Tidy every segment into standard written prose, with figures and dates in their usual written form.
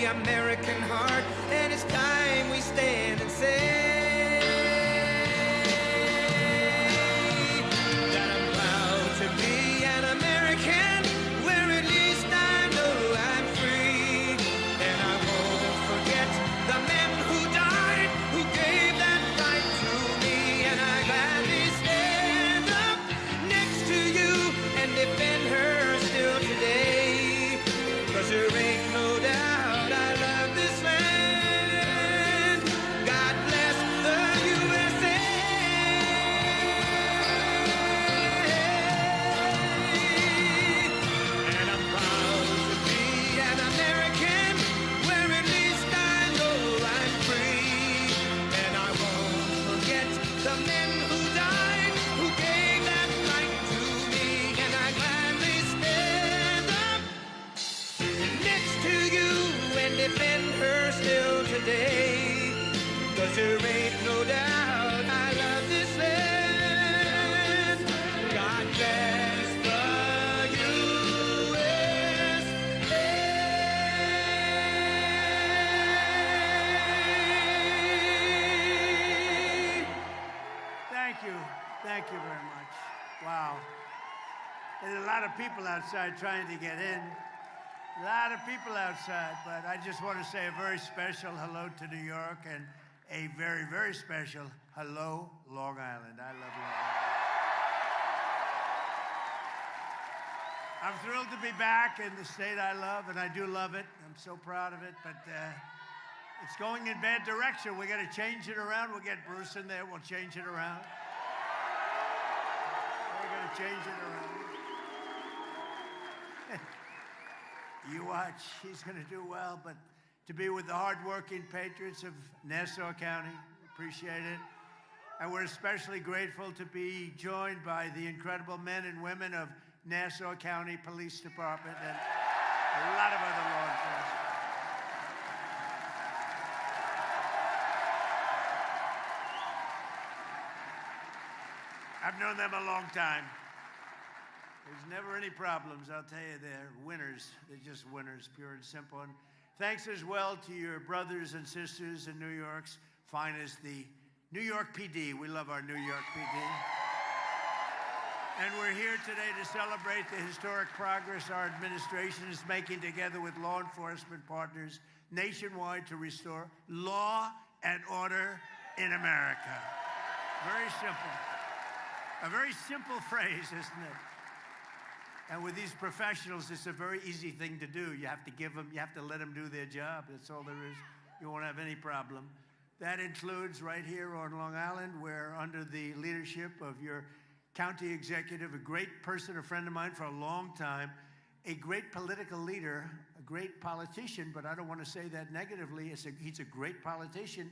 the American heart, and it's time we stand and say that I'm proud to be an American, where at least I know I'm free. And I won't forget the men who died, who gave that right to me. And I gladly stand up next to you and defend her still today. 'Cause there ain't no doubt I love this land. God bless the USA. And I'm proud to be an American, where at least I know I'm free. And I won't forget the men who died, who gave that right to me. And I gladly stand up next to you and defend her still today. 'Cause there ain't no doubt I love this land. God bless the USA. Thank you. Thank you very much. Wow. There's a lot of people outside trying to get in. A lot of people outside, but I just want to say a very special hello to New York and a very, very special hello, Long Island. I love Long Island. I'm thrilled to be back in the state I love, and I do love it. I'm so proud of it, but it's going in bad direction. We got to change it around. We'll get Bruce in there. We'll change it around. We're going to change it around. You watch, he's going to do well, but to be with the hardworking patriots of Nassau County, appreciate it. And we're especially grateful to be joined by the incredible men and women of Nassau County Police Department and a lot of other law enforcement. I've known them a long time. There's never any problems, I'll tell you. They're winners. They're just winners, pure and simple. And thanks as well to your brothers and sisters in New York's finest, the New York PD. We love our New York PD. And we're here today to celebrate the historic progress our administration is making together with law enforcement partners nationwide to restore law and order in America. Very simple. A very simple phrase, isn't it? And with these professionals, it's a very easy thing to do. You have to give them, you have to let them do their job. That's all there is. You won't have any problem. That includes right here on Long Island, where under the leadership of your county executive, a great person, a friend of mine for a long time, a great political leader, a great politician, but I don't want to say that negatively. He's a great politician.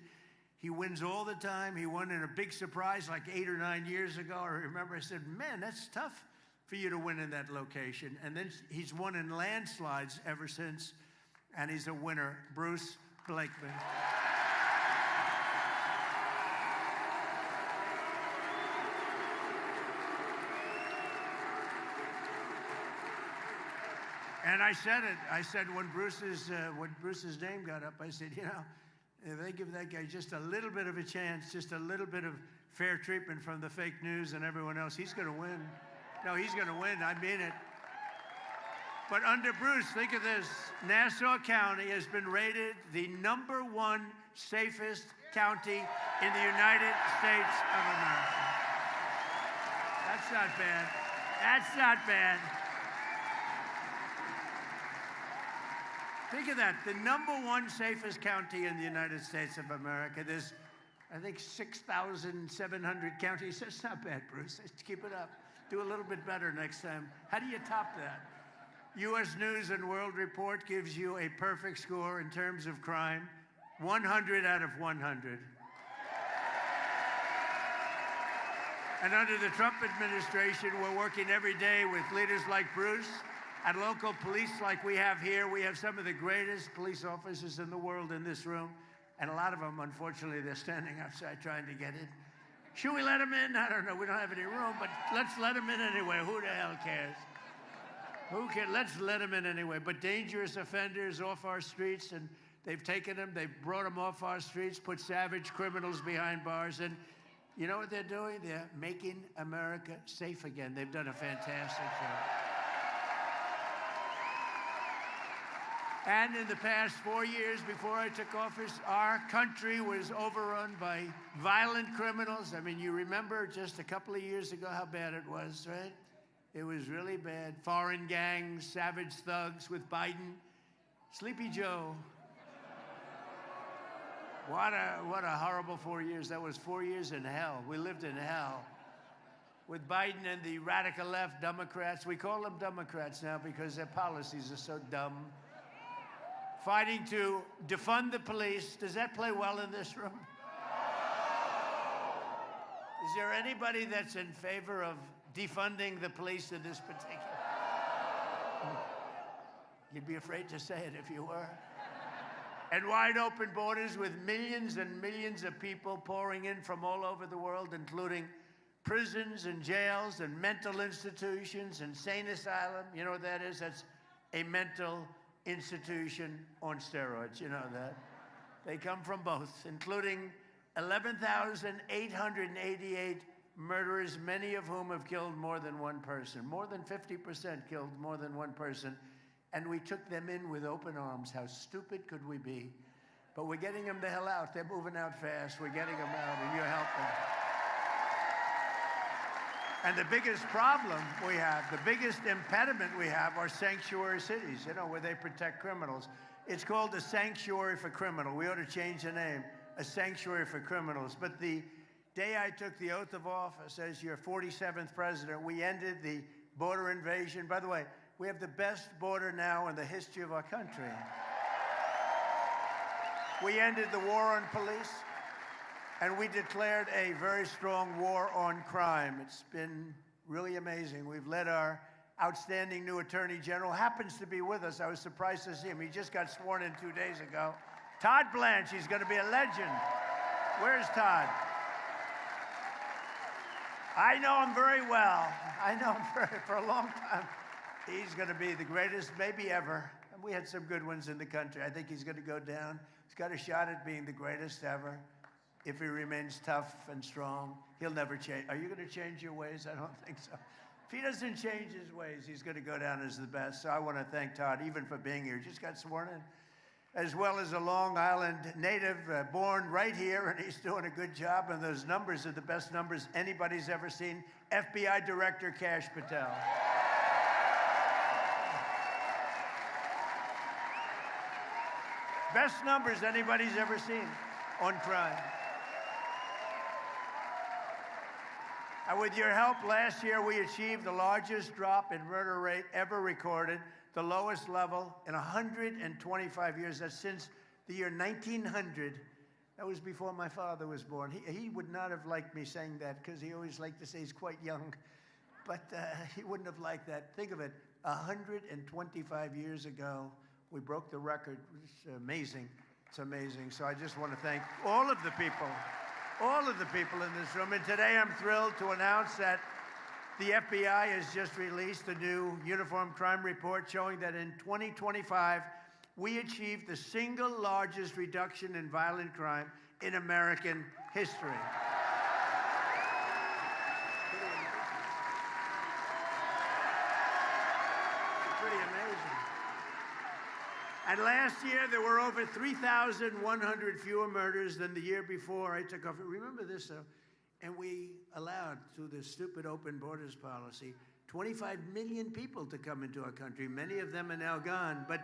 He wins all the time. He won in a big surprise like 8 or 9 years ago. I remember I said, man, that's tough for you to win in that location. And then he's won in landslides ever since, and he's a winner, Bruce Blakeman. And I said it. I said when Bruce's name got up, I said, you know, if they give that guy just a little bit of a chance, just a little bit of fair treatment from the fake news and everyone else, he's going to win. No, he's going to win. I mean it. But under Bruce, think of this. Nassau County has been rated the #1 safest county in the United States of America. That's not bad. That's not bad. Think of that. The #1 safest county in the United States of America. There's, I think, 6,700 counties. That's not bad, Bruce. Let's keep it up. Do a little bit better next time. How do you top that? U.S. News and World Report gives you a perfect score in terms of crime, 100 out of 100. And under the Trump administration, we're working every day with leaders like Bruce and local police like we have here. We have some of the greatest police officers in the world in this room. And a lot of them, unfortunately, they're standing outside trying to get in. Should we let them in? I don't know. We don't have any room, but let's let them in anyway. Who the hell cares? Let's let them in anyway. But dangerous offenders off our streets, and they've taken them, they've brought them off our streets, put savage criminals behind bars, and you know what they're doing? They're making America safe again. They've done a fantastic job. And in the past 4 years before I took office, our country was overrun by violent criminals. I mean, you remember just a couple of years ago how bad it was, right? It was really bad. Foreign gangs, savage thugs with Biden. Sleepy Joe. What a horrible 4 years. That was 4 years in hell. We lived in hell. With Biden and the radical left Democrats. We call them Democrats now because their policies are so dumb. Fighting to defund the police. Does that play well in this room? Is there anybody that's in favor of defunding the police in this particular? You'd be afraid to say it if you were. And wide open borders with millions and millions of people pouring in from all over the world, including prisons and jails and mental institutions, insane asylum. You know what that is? That's a mental institution on steroids. You know that. They come from both, including 11,888 murderers, many of whom have killed more than one person. More than 50% killed more than one person. And we took them in with open arms. How stupid could we be? But we're getting them the hell out. They're moving out fast. We're getting them out, and you help them. And the biggest problem we have, the biggest impediment we have are sanctuary cities, you know, where they protect criminals. It's called a sanctuary for criminals. We ought to change the name, a sanctuary for criminals. But the day I took the oath of office as your 47th president, we ended the border invasion. By the way, we have the best border now in the history of our country. We ended the war on police, and we declared a very strong war on crime. It's been really amazing. We've led our outstanding new Attorney General, happens to be with us. I was surprised to see him. He just got sworn in 2 days ago. Todd Blanche, he's going to be a legend. Where's Todd? I know him very well. I know him for a long time. He's going to be the greatest, maybe ever. And we had some good ones in the country. I think he's going to go down. He's got a shot at being the greatest ever. If he remains tough and strong, he'll never change. Are you going to change your ways? I don't think so. If he doesn't change his ways, he's going to go down as the best. So I want to thank Todd, even for being here. He just got sworn in, as well as a Long Island native, born right here, and he's doing a good job. And those numbers are the best numbers anybody's ever seen. FBI Director Kash Patel. Best numbers anybody's ever seen on crime. And with your help, last year we achieved the largest drop in murder rate ever recorded, the lowest level in 125 years. That's since the year 1900. That was before my father was born. He would not have liked me saying that because he always liked to say he's quite young. But he wouldn't have liked that. Think of it, 125 years ago, we broke the record. It's amazing. It's amazing. So I just want to thank all of the people in this room. And today I'm thrilled to announce that the FBI has just released a new uniform crime report showing that in 2025, we achieved the single largest reduction in violent crime in American history. Pretty amazing. And last year, there were over 3,100 fewer murders than the year before I took office. Remember this, though. And we allowed, through this stupid open borders policy, 25 million people to come into our country. Many of them are now gone. But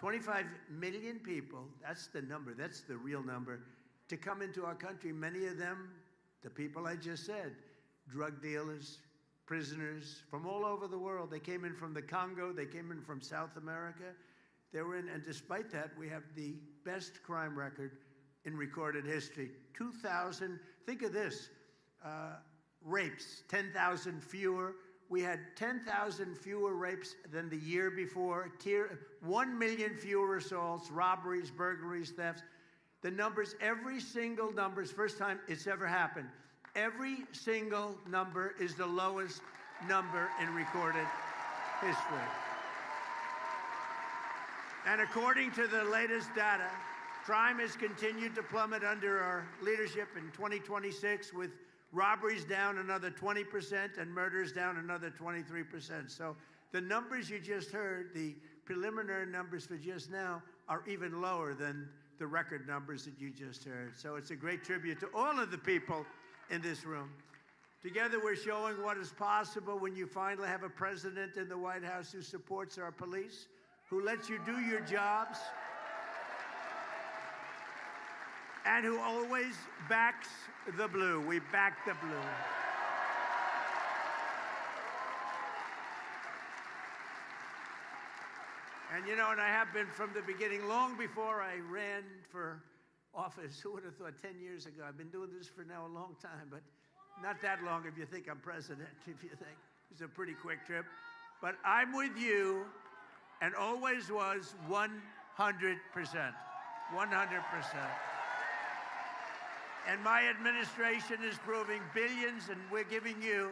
25 million people, that's the number, that's the real number, to come into our country. Many of them, the people I just said, drug dealers, prisoners from all over the world. They came in from the Congo. They came in from South America. They were in, and despite that, we have the best crime record in recorded history. 2,000, think of this, rapes, 10,000 fewer. We had 10,000 fewer rapes than the year before, 1 million fewer assaults, robberies, burglaries, thefts. The numbers, every single number, is the first time it's ever happened. Every single number is the lowest number in recorded history. And according to the latest data, crime has continued to plummet under our leadership in 2026, with robberies down another 20% and murders down another 23%. So the numbers you just heard, the preliminary numbers for just now, are even lower than the record numbers that you just heard. So it's a great tribute to all of the people in this room. Together, we're showing what is possible when you finally have a president in the White House who supports our police, who lets you do your jobs, and who always backs the blue. We back the blue. And you know, and I have been from the beginning, long before I ran for office. Who would have thought 10 years ago? I've been doing this for now a long time, but not that long if you think I'm president, if you think. It's a pretty quick trip. But I'm with you, and always was 100%. 100%. And my administration is proving billions, and we're giving you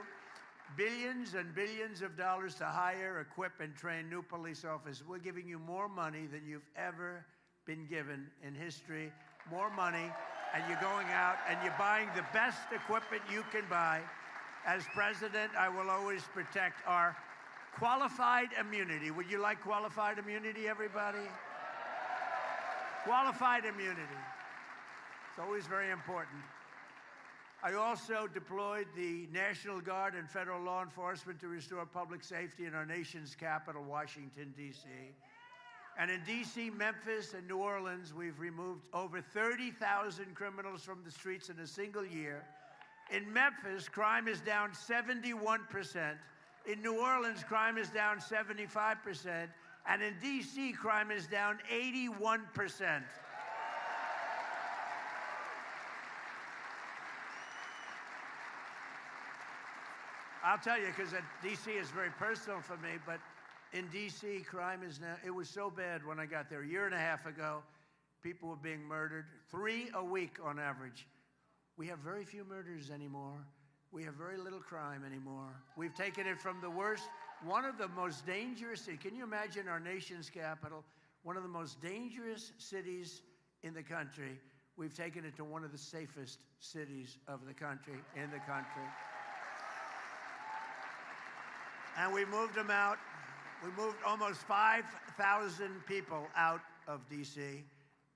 billions and billions of dollars to hire, equip, and train new police officers. We're giving you more money than you've ever been given in history. More money, and you're going out and you're buying the best equipment you can buy. As president, I will always protect our qualified immunity. Would you like qualified immunity, everybody? Qualified immunity. It's always very important. I also deployed the National Guard and federal law enforcement to restore public safety in our nation's capital, Washington, D.C. And in D.C., Memphis, and New Orleans, we've removed over 30,000 criminals from the streets in a single year. In Memphis, crime is down 71%. In New Orleans, crime is down 75%. And in D.C., crime is down 81%. I'll tell you, because D.C. is very personal for me, but in D.C., crime is now, it was so bad when I got there. A year and a half ago, people were being murdered, 3 a week on average. We have very few murders anymore. We have very little crime anymore. We've taken it from the worst, one of the most dangerous cities. Can you imagine our nation's capital, one of the most dangerous cities in the country? We've taken it to one of the safest cities of the country, in the country. And we moved them out. We moved almost 5,000 people out of D.C.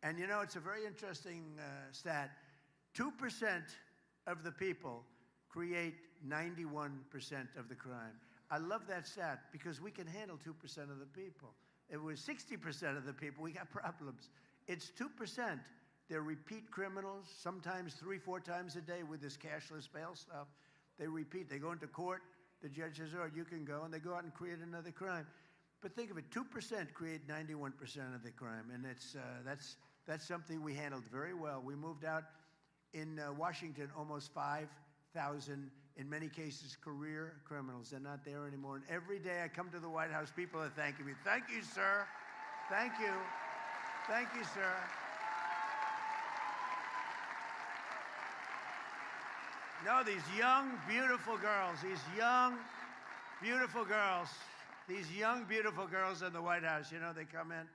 And you know, it's a very interesting stat. 2% of the people create 91% of the crime. I love that stat because we can handle 2% of the people. If it was 60% of the people, we got problems. It's 2%. They're repeat criminals, sometimes 3-4 times a day with this cashless bail stuff. They repeat. They go into court. The judge says, "Oh, you can go," and they go out and create another crime. But think of it: 2% create 91% of the crime, and that's something we handled very well. We moved out in Washington almost 5,000, in many cases, career criminals. They're not there anymore. And every day I come to the White House, people are thanking me. Thank you, sir. Thank you. Thank you, sir. No, these young, beautiful girls, these young, beautiful girls in the White House, you know, they come in.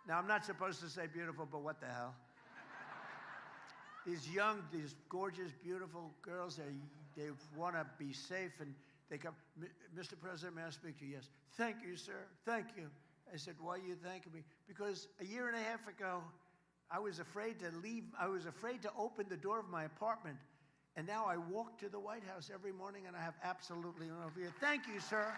Now, I'm not supposed to say beautiful, but what the hell? These young, these gorgeous, beautiful girls, they want to be safe, and they come, "Mr. President, may I speak to you?" "Yes." "Thank you, sir. Thank you." I said, "Why are you thanking me?" "Because a year and a half ago, I was afraid to leave. I was afraid to open the door of my apartment. And now I walk to the White House every morning, and I have absolutely no fear." Thank you, sir.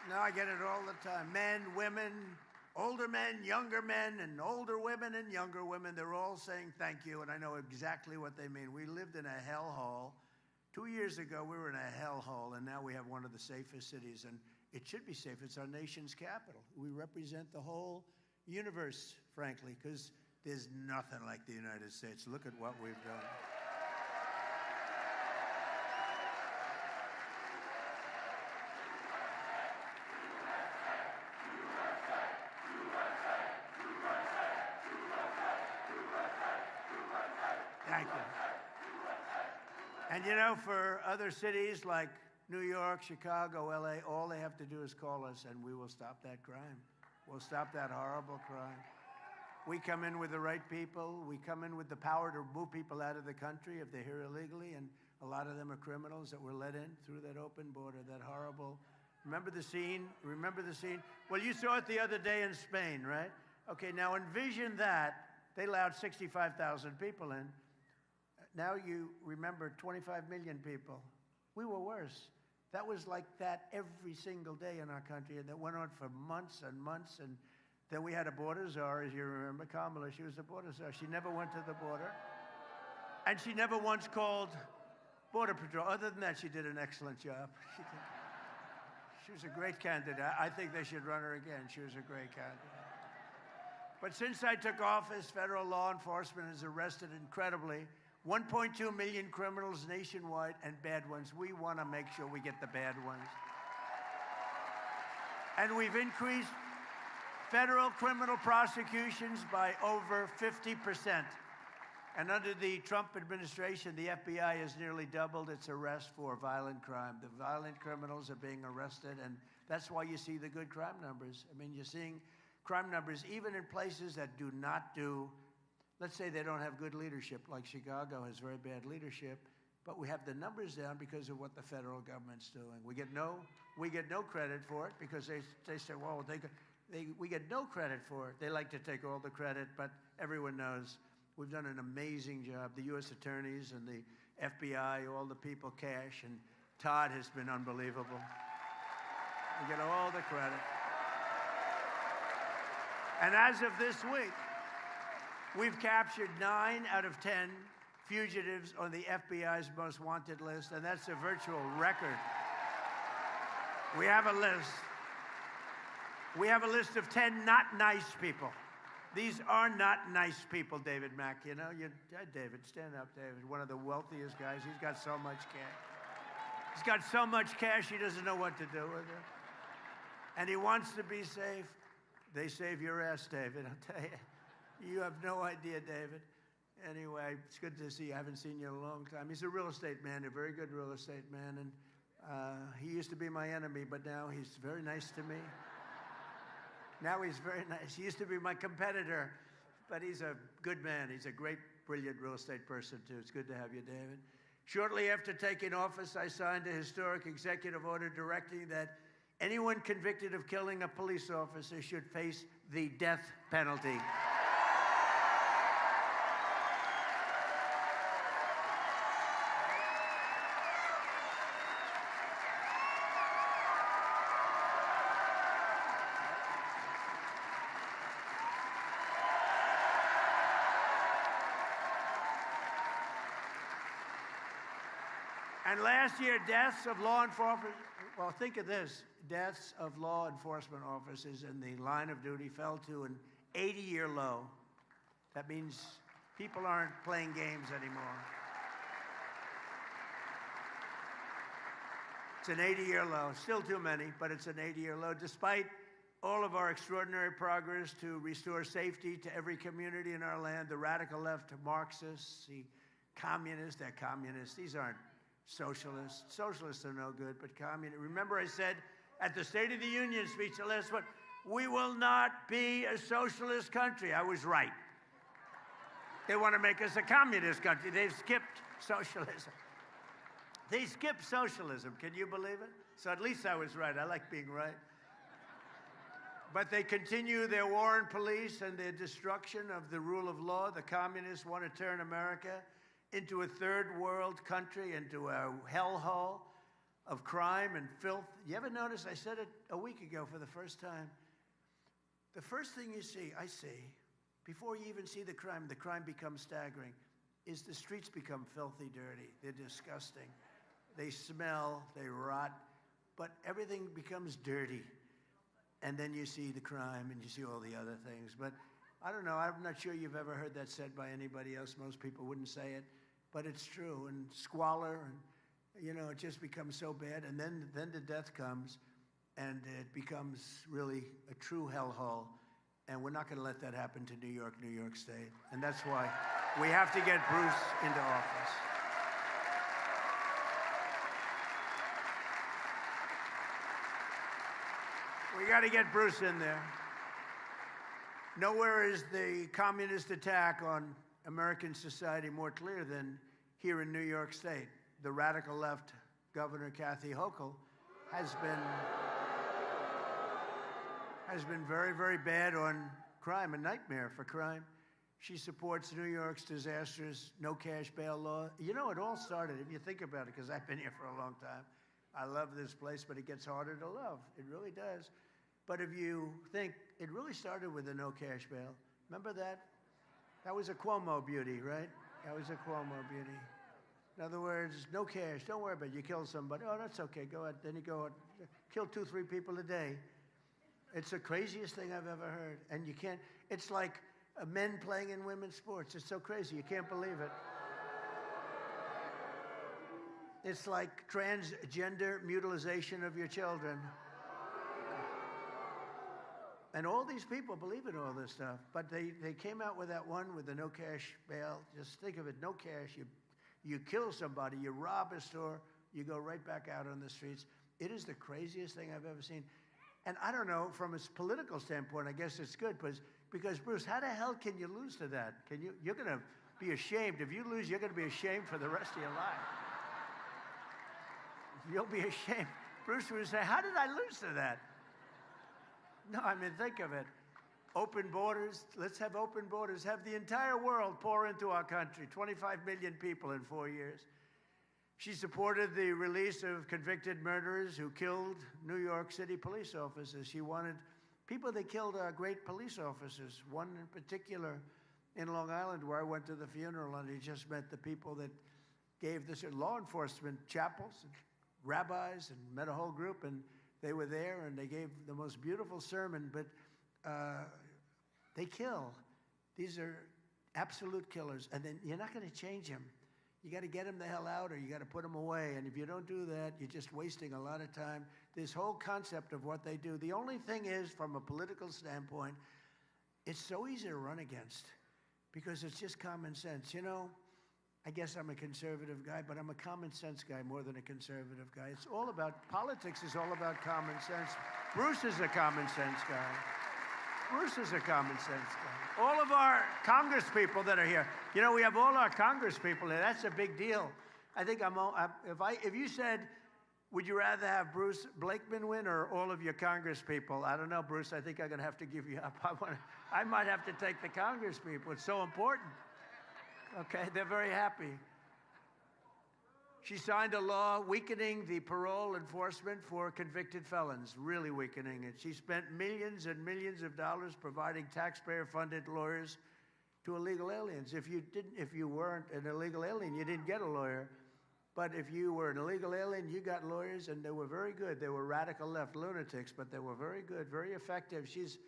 No, I get it all the time. Men, women, older men, younger men, and older women and younger women, they're all saying thank you, and I know exactly what they mean. We lived in a hellhole. 2 years ago, we were in a hellhole, and now we have one of the safest cities, and it should be safe. It's our nation's capital. We represent the whole universe, frankly, because there's nothing like the United States. Look at what we've done. Thank you. And you know, for other cities like New York, Chicago, LA, all they have to do is call us and we will stop that crime. We'll stop that horrible crime. We come in with the right people. We come in with the power to move people out of the country if they're here illegally, and a lot of them are criminals that were let in through that open border, that horrible. Remember the scene? Remember the scene? Well, you saw it the other day in Spain, right? Okay, now envision that. They allowed 65,000 people in. Now you remember 25 million people. We were worse. That was like that every single day in our country, and that went on for months and months. And then we had a border czar, as you remember, Kamala. She was a border czar. She never went to the border. And she never once called Border Patrol. Other than that, she did an excellent job. She was a great candidate. I think they should run her again. She was a great candidate. But since I took office, federal law enforcement has arrested incredibly 1.2 million criminals nationwide, and bad ones. We want to make sure we get the bad ones. And we've increased federal criminal prosecutions by over 50%. And under the Trump administration, the FBI has nearly doubled its arrests for violent crime. The violent criminals are being arrested, and that's why you see the good crime numbers. I mean, you're seeing crime numbers even in places that do not do, let's say they don't have good leadership, like Chicago has very bad leadership, but we have the numbers down because of what the federal government's doing. We get no credit for it because they say, well, we get no credit for it. They like to take all the credit, but everyone knows we've done an amazing job. The U.S. attorneys and the FBI, all the people, Cash, and Todd has been unbelievable. We get all the credit. And as of this week, we've captured 9 out of 10 fugitives on the FBI's most wanted list, and that's a virtual record. We have a list. We have a list of 10 not nice people. These are not nice people, David Mack. You know, David, stand up, David. One of the wealthiest guys. He's got so much cash. He's got so much cash, he doesn't know what to do with it. And he wants to be safe. They save your ass, David, I'll tell you. You have no idea, David. Anyway, it's good to see you. I haven't seen you in a long time. He's a real estate man, a very good real estate man. And he used to be my enemy, but now he's very nice to me. Now he's very nice. He used to be my competitor, but he's a good man. He's a great, brilliant real estate person, too. It's good to have you, David. Shortly after taking office, I signed a historic executive order directing that anyone convicted of killing a police officer should face the death penalty. And last year, deaths of law enforcement, well, think of this, deaths of law enforcement officers in the line of duty fell to an 80-year low. That means people aren't playing games anymore. It's an 80-year low. Still too many, but it's an 80-year low. Despite all of our extraordinary progress to restore safety to every community in our land, the radical left, Marxists, the communists, they're communists. These aren't socialists. Socialists are no good, but communists. Remember I said at the State of the Union speech, the last one, we will not be a socialist country. I was right. They want to make us a communist country. They've skipped socialism. They skipped socialism. Can you believe it? So at least I was right. I like being right. But they continue their war on police and their destruction of the rule of law. The communists want to turn America into a third world country, into a hellhole of crime and filth. You ever notice, I said it a week ago for the first time, the first thing you see, I see, before you even see the crime becomes staggering, is the streets become filthy dirty. They're disgusting. They smell, they rot, but everything becomes dirty. And then you see the crime and you see all the other things. But I don't know, I'm not sure you've ever heard that said by anybody else. Most people wouldn't say it, but it's true. And squalor, and you know, it just becomes so bad. And then the death comes, and it becomes really a true hellhole. And we're not going to let that happen to New York State. And that's why we have to get Bruce into office. We got to get Bruce in there. Nowhere is the communist attack on American society more clear than here in New York State. The radical left Governor Kathy Hochul has been very, very bad on crime, a nightmare for crime. She supports New York's disastrous no cash bail law. You know, it all started, if you think about it, because I've been here for a long time. I love this place, but it gets harder to love. It really does. But if you think, it really started with a no cash bail. Remember that? That was a Cuomo beauty, right? That was a Cuomo beauty. In other words, no cash, don't worry about it. You kill somebody, oh, that's okay, go ahead. Then you go out, kill 2, 3 people a day. It's the craziest thing I've ever heard. And you can't, it's like men playing in women's sports. It's so crazy, you can't believe it. It's like transgender mutilization of your children. And all these people believe in all this stuff. But they came out with that one with the no cash bail. Just think of it, no cash. You kill somebody, you rob a store, you go right back out on the streets. It is the craziest thing I've ever seen. And I don't know, from a political standpoint, I guess it's good, because Bruce, how the hell can you lose to that? You're going to be ashamed. If you lose, you're going to be ashamed for the rest of your life. You'll be ashamed. Bruce would say, how did I lose to that? No, I mean, think of it. Open borders. Let's have open borders. Have the entire world pour into our country. 25 million people in 4 years. She supported the release of convicted murderers who killed New York City police officers. She wanted people that killed great police officers. One in particular in Long Island, where I went to the funeral, and he just met the people that gave this law enforcement chapels, and rabbis, and met a whole group, and they were there, and they gave the most beautiful sermon, but they kill. These are absolute killers, and then you're not going to change them. You got to get them the hell out, or you got to put them away, and if you don't do that, you're just wasting a lot of time. This whole concept of what they do, the only thing is, from a political standpoint, it's so easy to run against, because it's just common sense. You know, I guess I'm a conservative guy, but I'm a common sense guy more than a conservative guy. It's all about, politics is all about common sense. Bruce is a common sense guy. Bruce is a common sense guy. All of our Congress people that are here, you know, we have all our Congress people here. That's a big deal. I think if you said, would you rather have Bruce Blakeman win or all of your Congress people? I don't know, Bruce, I think I'm going to have to give you up. I might have to take the Congress people. It's so important. Okay, they're very happy. She signed a law weakening the parole enforcement for convicted felons, really weakening it. She spent millions and millions of dollars providing taxpayer-funded lawyers to illegal aliens. If you weren't an illegal alien, you didn't get a lawyer. But if you were an illegal alien, you got lawyers, and they were very good. They were radical left lunatics, but they were very good, very effective. She's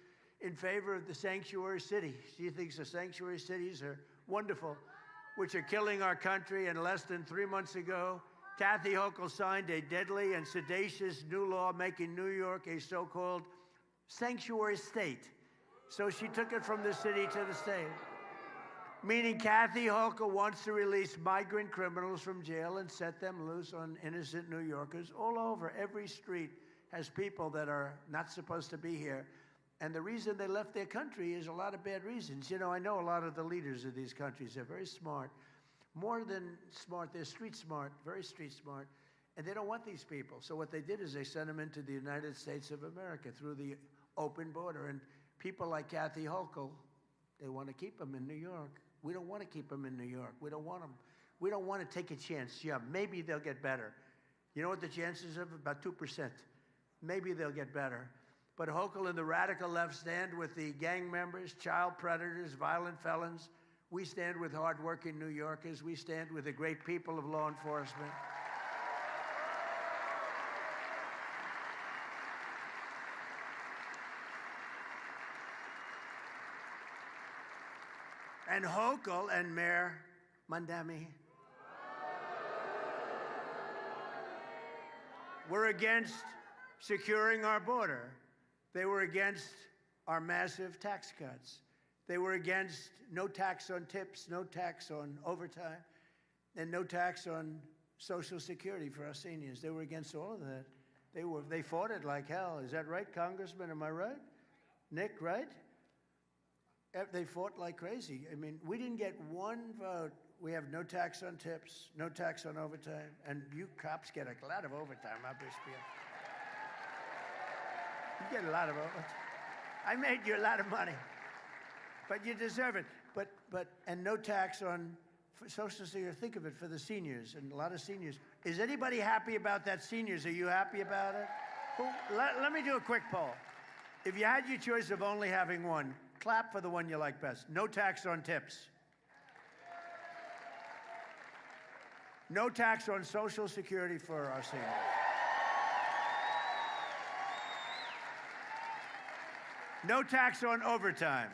in favor of the sanctuary city. She thinks the sanctuary cities are wonderful, which are killing our country. And less than 3 months ago, Kathy Hochul signed a deadly and sedacious new law making New York a so-called sanctuary state. So she took it from the city to the state. Meaning Kathy Hochul wants to release migrant criminals from jail and set them loose on innocent New Yorkers all over. Every street has people that are not supposed to be here. And the reason they left their country is a lot of bad reasons. You know, I know a lot of the leaders of these countries. They're very smart. More than smart, they're street smart, very street smart. And they don't want these people. So what they did is they sent them into the United States of America through the open border. And people like Kathy Hochul, they want to keep them in New York. We don't want to keep them in New York. We don't want them. We don't want to take a chance. Yeah, maybe they'll get better. You know what the chances of? About 2%. Maybe they'll get better. But Hochul and the radical left stand with the gang members, child predators, violent felons. We stand with hardworking New Yorkers. We stand with the great people of law enforcement. And Hochul and Mayor Mandami were against securing our border. They were against our massive tax cuts. They were against no tax on tips, no tax on overtime, and no tax on Social Security for our seniors. They were against all of that. They fought it like hell. Is that right, Congressman? Am I right? Nick, right? They fought like crazy. I mean, we didn't get one vote. We have no tax on tips, no tax on overtime, and you cops get a lot of overtime, obviously. You get a lot of overtime. I made you a lot of money, but you deserve it. And no tax on Social Security. Think of it for the seniors, and a lot of seniors. Is anybody happy about that, seniors? Are you happy about it? Well, let me do a quick poll. If you had your choice of only having one, clap for the one you like best. No tax on tips. No tax on Social Security for our seniors. No tax on overtime.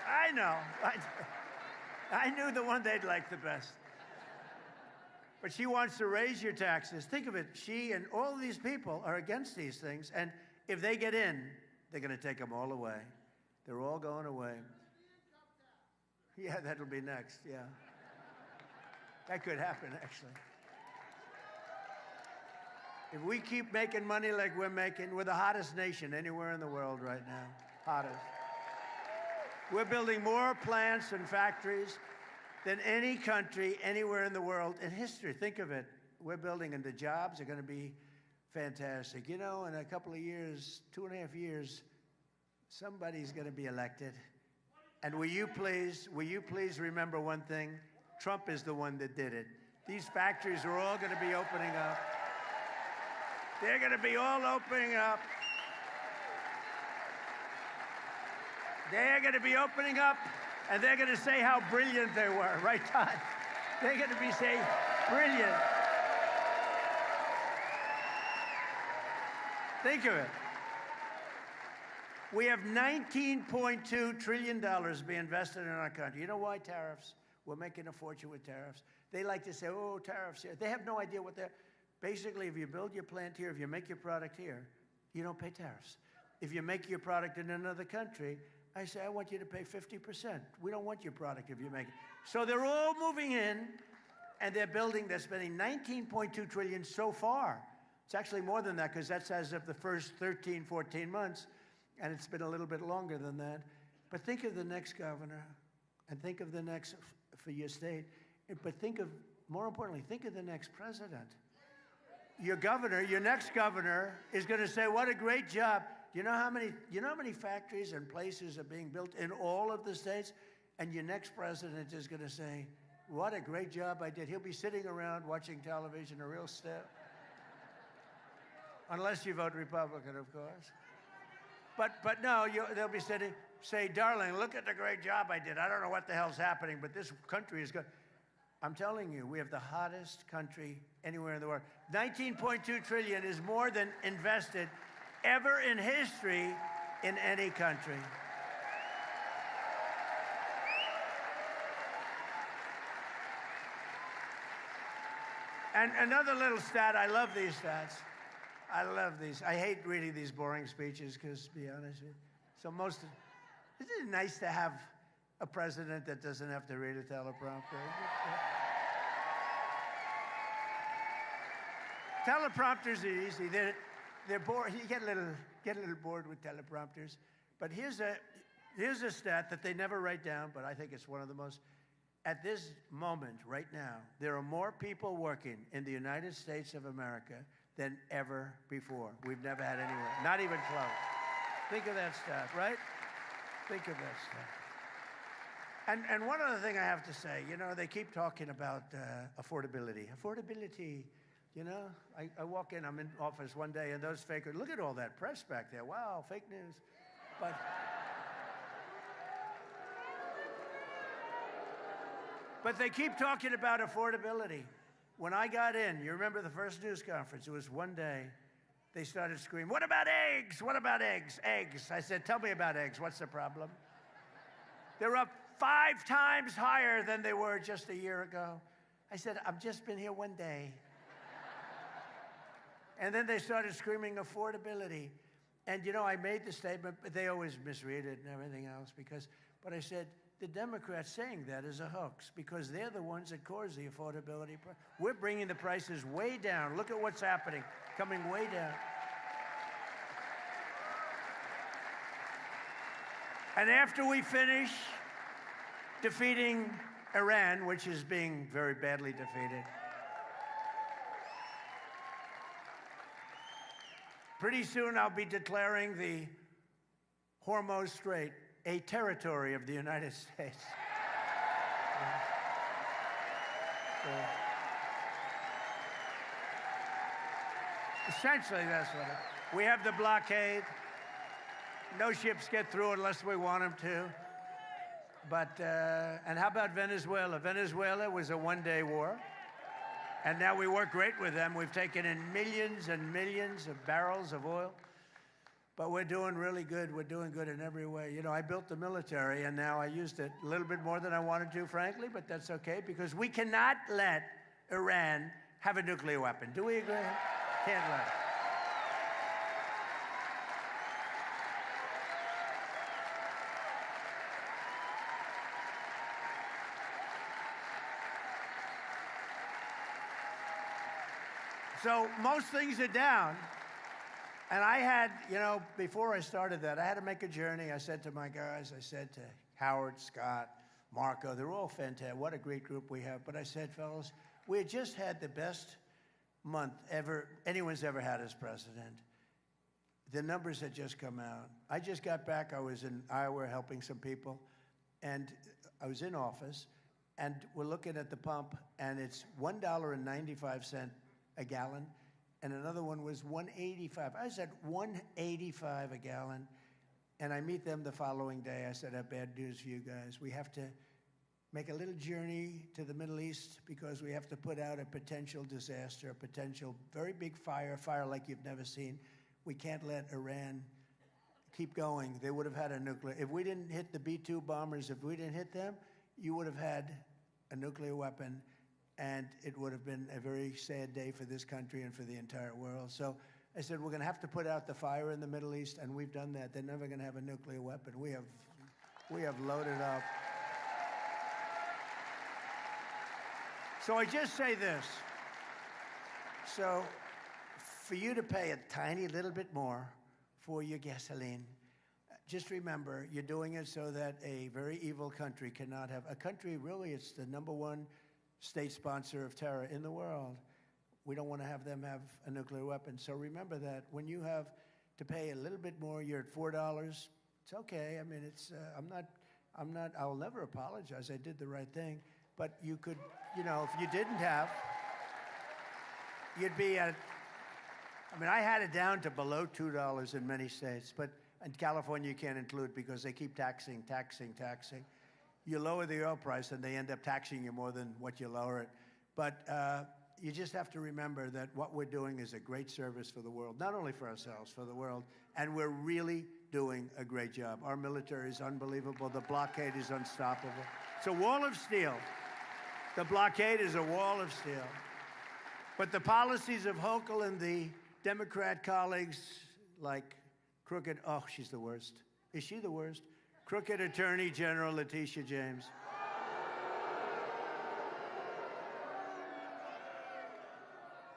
I know. I knew the one they'd like the best. But she wants to raise your taxes. Think of it. She and all these people are against these things. And if they get in, they're going to take them all away. They're all going away. Yeah, that'll be next. Yeah. That could happen, actually. If we keep making money like we're making, we're the hottest nation anywhere in the world right now. Hottest. We're building more plants and factories than any country anywhere in the world in history. Think of it. We're building, and the jobs are going to be fantastic. You know, in a couple of years, 2.5 years, somebody's going to be elected. And will you please remember one thing? Trump is the one that did it. These factories are all going to be opening up. They're going to be all opening up. They're going to be opening up, and they're going to say how brilliant they were, right, Todd? They're going to be saying, brilliant. Think of it. We have $19.2 trillion being invested in our country. You know why? Tariffs. We're making a fortune with tariffs. They like to say, oh, tariffs here. They have no idea what they're... Basically, if you build your plant here, if you make your product here, you don't pay tariffs. If you make your product in another country, I say, I want you to pay 50%. We don't want your product if you make it. So they're all moving in, and they're spending $19.2 trillion so far. It's actually more than that, because that's as of the first 13, 14 months, and it's been a little bit longer than that. But think of the next governor, and think of the next for your state. But more importantly, think of the next president. Your next governor is going to say, what a great job. You know how many factories and places are being built in all of the states? And your next president is going to say, what a great job I did. He'll be sitting around watching television, a real step. Unless you vote Republican, of course. But no, they'll be sitting, say, darling, look at the great job I did. I don't know what the hell's happening, but this country is good. I'm telling you, we have the hottest country anywhere in the world. $19.2 trillion is more than invested ever in history in any country. And another little stat, I love these stats. I love these. I hate reading these boring speeches because, to be honest with you, isn't it nice to have a president that doesn't have to read a teleprompter? Teleprompters are easy. They're bored. You get a little bored with teleprompters. But here's a stat that they never write down, but I think it's one of the most. At this moment, right now, there are more people working in the United States of America than ever before. We've never had anywhere. Not even close. Think of that stat, right? Think of that stat. And one other thing I have to say, they keep talking about affordability. Affordability, I walk in, I'm in office one day, and those fakers, look at all that press back there. Wow, fake news. But they keep talking about affordability. When I got in, you remember the first news conference, it was one day, they started screaming, what about eggs? What about eggs? Eggs. I said, tell me about eggs. What's the problem? They're up 5 times higher than they were just a year ago. I said, I've just been here one day. And then they started screaming affordability. And, I made the statement, but they always misread it and everything else but I said, the Democrats saying that is a hoax because they're the ones that cause the affordability. We're bringing the prices way down. Look at what's happening, coming way down. And after we finish defeating Iran, which is being very badly defeated, pretty soon I'll be declaring the Hormuz Strait a territory of the United States. Essentially, that's what it is. We have the blockade. No ships get through unless we want them to. But, and how about Venezuela? Venezuela was a one-day war. And now we work great with them. We've taken in millions and millions of barrels of oil. But we're doing really good. We're doing good in every way. You know, I built the military, and now I used it a little bit more than I wanted to, frankly, but that's okay, because we cannot let Iran have a nuclear weapon. Do we agree? Can't let it. So most things are down. And I had, you know, before I started that, I had to make a journey. I said to my guys, I said to Howard, Scott, Marco, they're all fantastic. What a great group we have. But I said, fellas, we had just had the best month anyone's ever had as president. The numbers had just come out. I just got back. I was in Iowa helping some people. And I was in office. And we're looking at the pump, and it's $1.95 a gallon. And another one was $1.85. I said $1.85 a gallon. And I meet them the following day. I said, I have bad news for you guys. We have to make a little journey to the Middle East because we have to put out a potential disaster, a potential very big fire like you've never seen. We can't let Iran keep going. They would have had a nuclear. If we didn't hit the B-2 bombers, if we didn't hit them, you would have had a nuclear weapon. And it would have been a very sad day for this country and for the entire world. So I said, we're going to have to put out the fire in the Middle East, and we've done that. They're never going to have a nuclear weapon. We have loaded up. So I just say this. So for you to pay a tiny little bit more for your gasoline, just remember, you're doing it so that a very evil country cannot have, a country really, it's the #1 state sponsor of terror in the world. We don't want to have them have a nuclear weapon. So remember that when you have to pay a little bit more, you're at $4. It's okay. I mean, it's, I'll never apologize. I did the right thing. But you could, you know, if you didn't have, you'd be at, I mean, I had it down to below $2 in many states, but in California you can't include because they keep taxing. You lower the oil price and they end up taxing you more than what you lower it. But you just have to remember that what we're doing is a great service for the world, not only for ourselves, for the world. And we're really doing a great job. Our military is unbelievable. The blockade is unstoppable. It's a wall of steel. The blockade is a wall of steel. But the policies of Hochul and the Democrat colleagues like crooked, oh, she's the worst. Is she the worst? Crooked Attorney General Letitia James.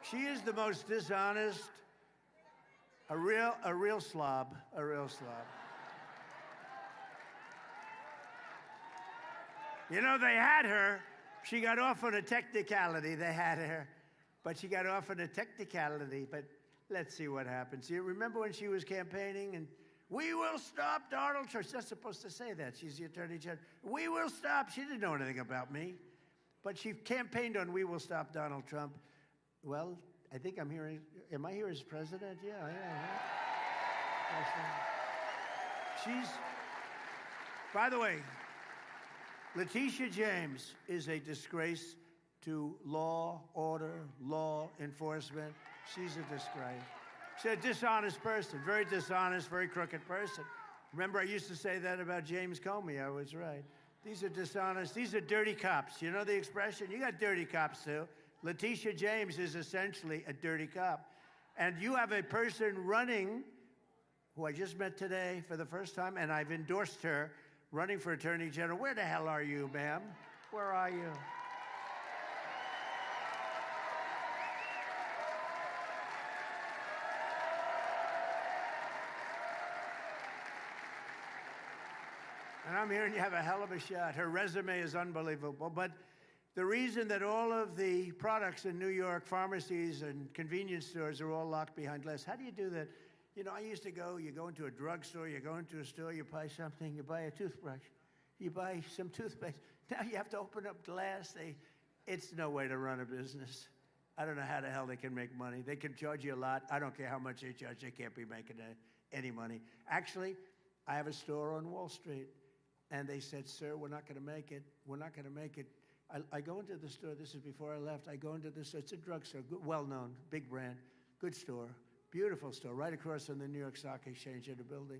She is the most dishonest, a real slob. You know, they had her. She got off on a technicality. They had her. But she got off on a technicality. But let's see what happens. You remember when she was campaigning and we will stop Donald Trump. She's not supposed to say that. She's the Attorney General. We will stop. She didn't know anything about me. But she campaigned on we will stop Donald Trump. Well, I think I'm hearing, am I here as president? Yeah, She's, by the way, Letitia James is a disgrace to law, order, law enforcement. She's a disgrace. She's a dishonest person, very dishonest, very crooked person. Remember, I used to say that about James Comey. I was right. These are dishonest. These are dirty cops. You know the expression? You got dirty cops, too. Letitia James is essentially a dirty cop. And you have a person running, who I just met today for the first time, and I've endorsed her, running for Attorney General. Where the hell are you, ma'am? Where are you? And I'm hearing you have a hell of a shot. Her resume is unbelievable. But the reason that all of the products in New York pharmacies and convenience stores are all locked behind glass, how do you do that? You know, I used to go, you go into a drugstore, you go into a store, you buy something, you buy a toothbrush, you buy some toothpaste. Now you have to open up glass. It's no way to run a business. I don't know how the hell they can make money. They can charge you a lot. I don't care how much they charge. They can't be making any money. Actually, I have a store on Wall Street. And they said, sir, we're not going to make it. We're not going to make it. I go into the store. This is before I left. I go into the store. It's a drugstore, well-known, big brand, good store, beautiful store, right across from the New York Stock Exchange in the building.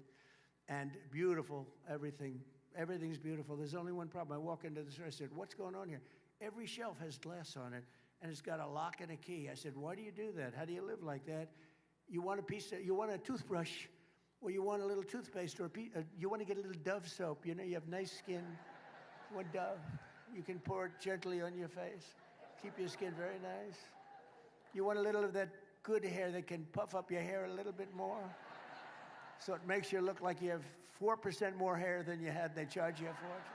And beautiful, everything's beautiful. There's only one problem. I walk into the store. I said, what's going on here? Every shelf has glass on it, and it's got a lock and a key. I said, why do you do that? How do you live like that? You want a toothbrush, or you want a little toothpaste, or you want to get a little Dove soap. You know, you have nice skin. You want Dove. You can pour it gently on your face. Keep your skin very nice. You want a little of that good hair that can puff up your hair a little bit more, so it makes you look like you have 4% more hair than you had. They charge you a fortune.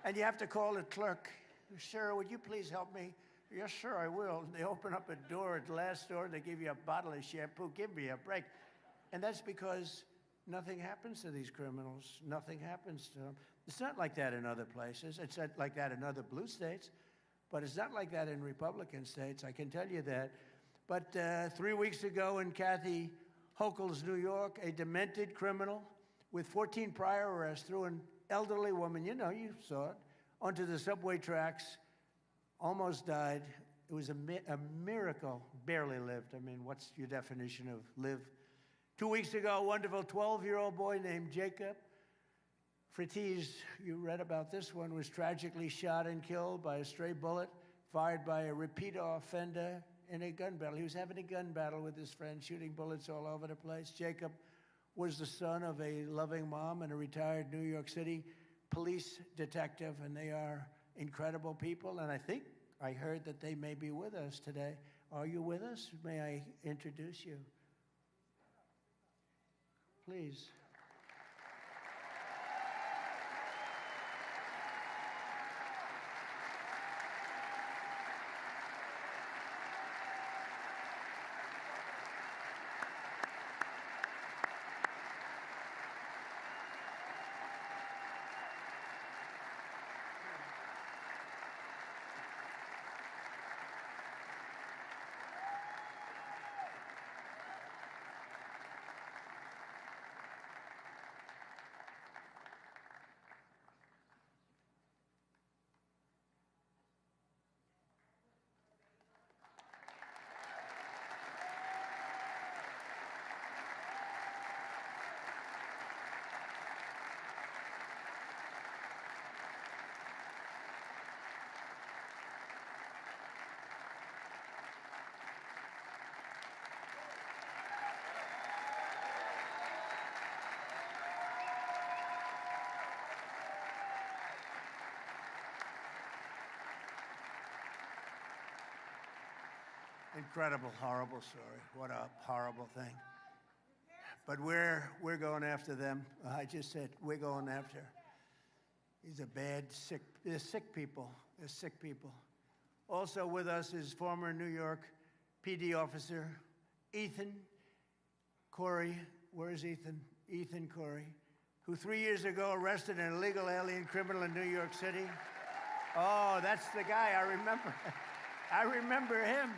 And you have to call the clerk. Sir, would you please help me? Yes, sir, I will. And they open up a door at the last store, and they give you a bottle of shampoo. Give me a break. And that's because nothing happens to these criminals. Nothing happens to them. It's not like that in other places. It's not like that in other blue states. But it's not like that in Republican states, I can tell you that. But 3 weeks ago in Kathy Hochul's New York, a demented criminal with 14 prior arrests threw an elderly woman, you know, you saw it, onto the subway tracks, almost died. It was a miracle, barely lived. I mean, what's your definition of live? 2 weeks ago, a wonderful 12-year-old boy named Jacob Fritiz, you read about this one, was tragically shot and killed by a stray bullet fired by a repeat offender in a gun battle. He was having a gun battle with his friend, shooting bullets all over the place. Jacob was the son of a loving mom and a retired New York City police detective, and they are incredible people. And I heard that they may be with us today. Are you with us? May I introduce you? Please. Incredible, horrible story. What a horrible thing. But we're going after them. I just said we're going after. These are bad, sick. They're sick people. They're sick people. Also with us is former New York PD officer Ethan Corey. Where is Ethan? Ethan Corey, who 3 years ago arrested an illegal alien criminal in New York City. Oh, that's the guy I remember. I remember him.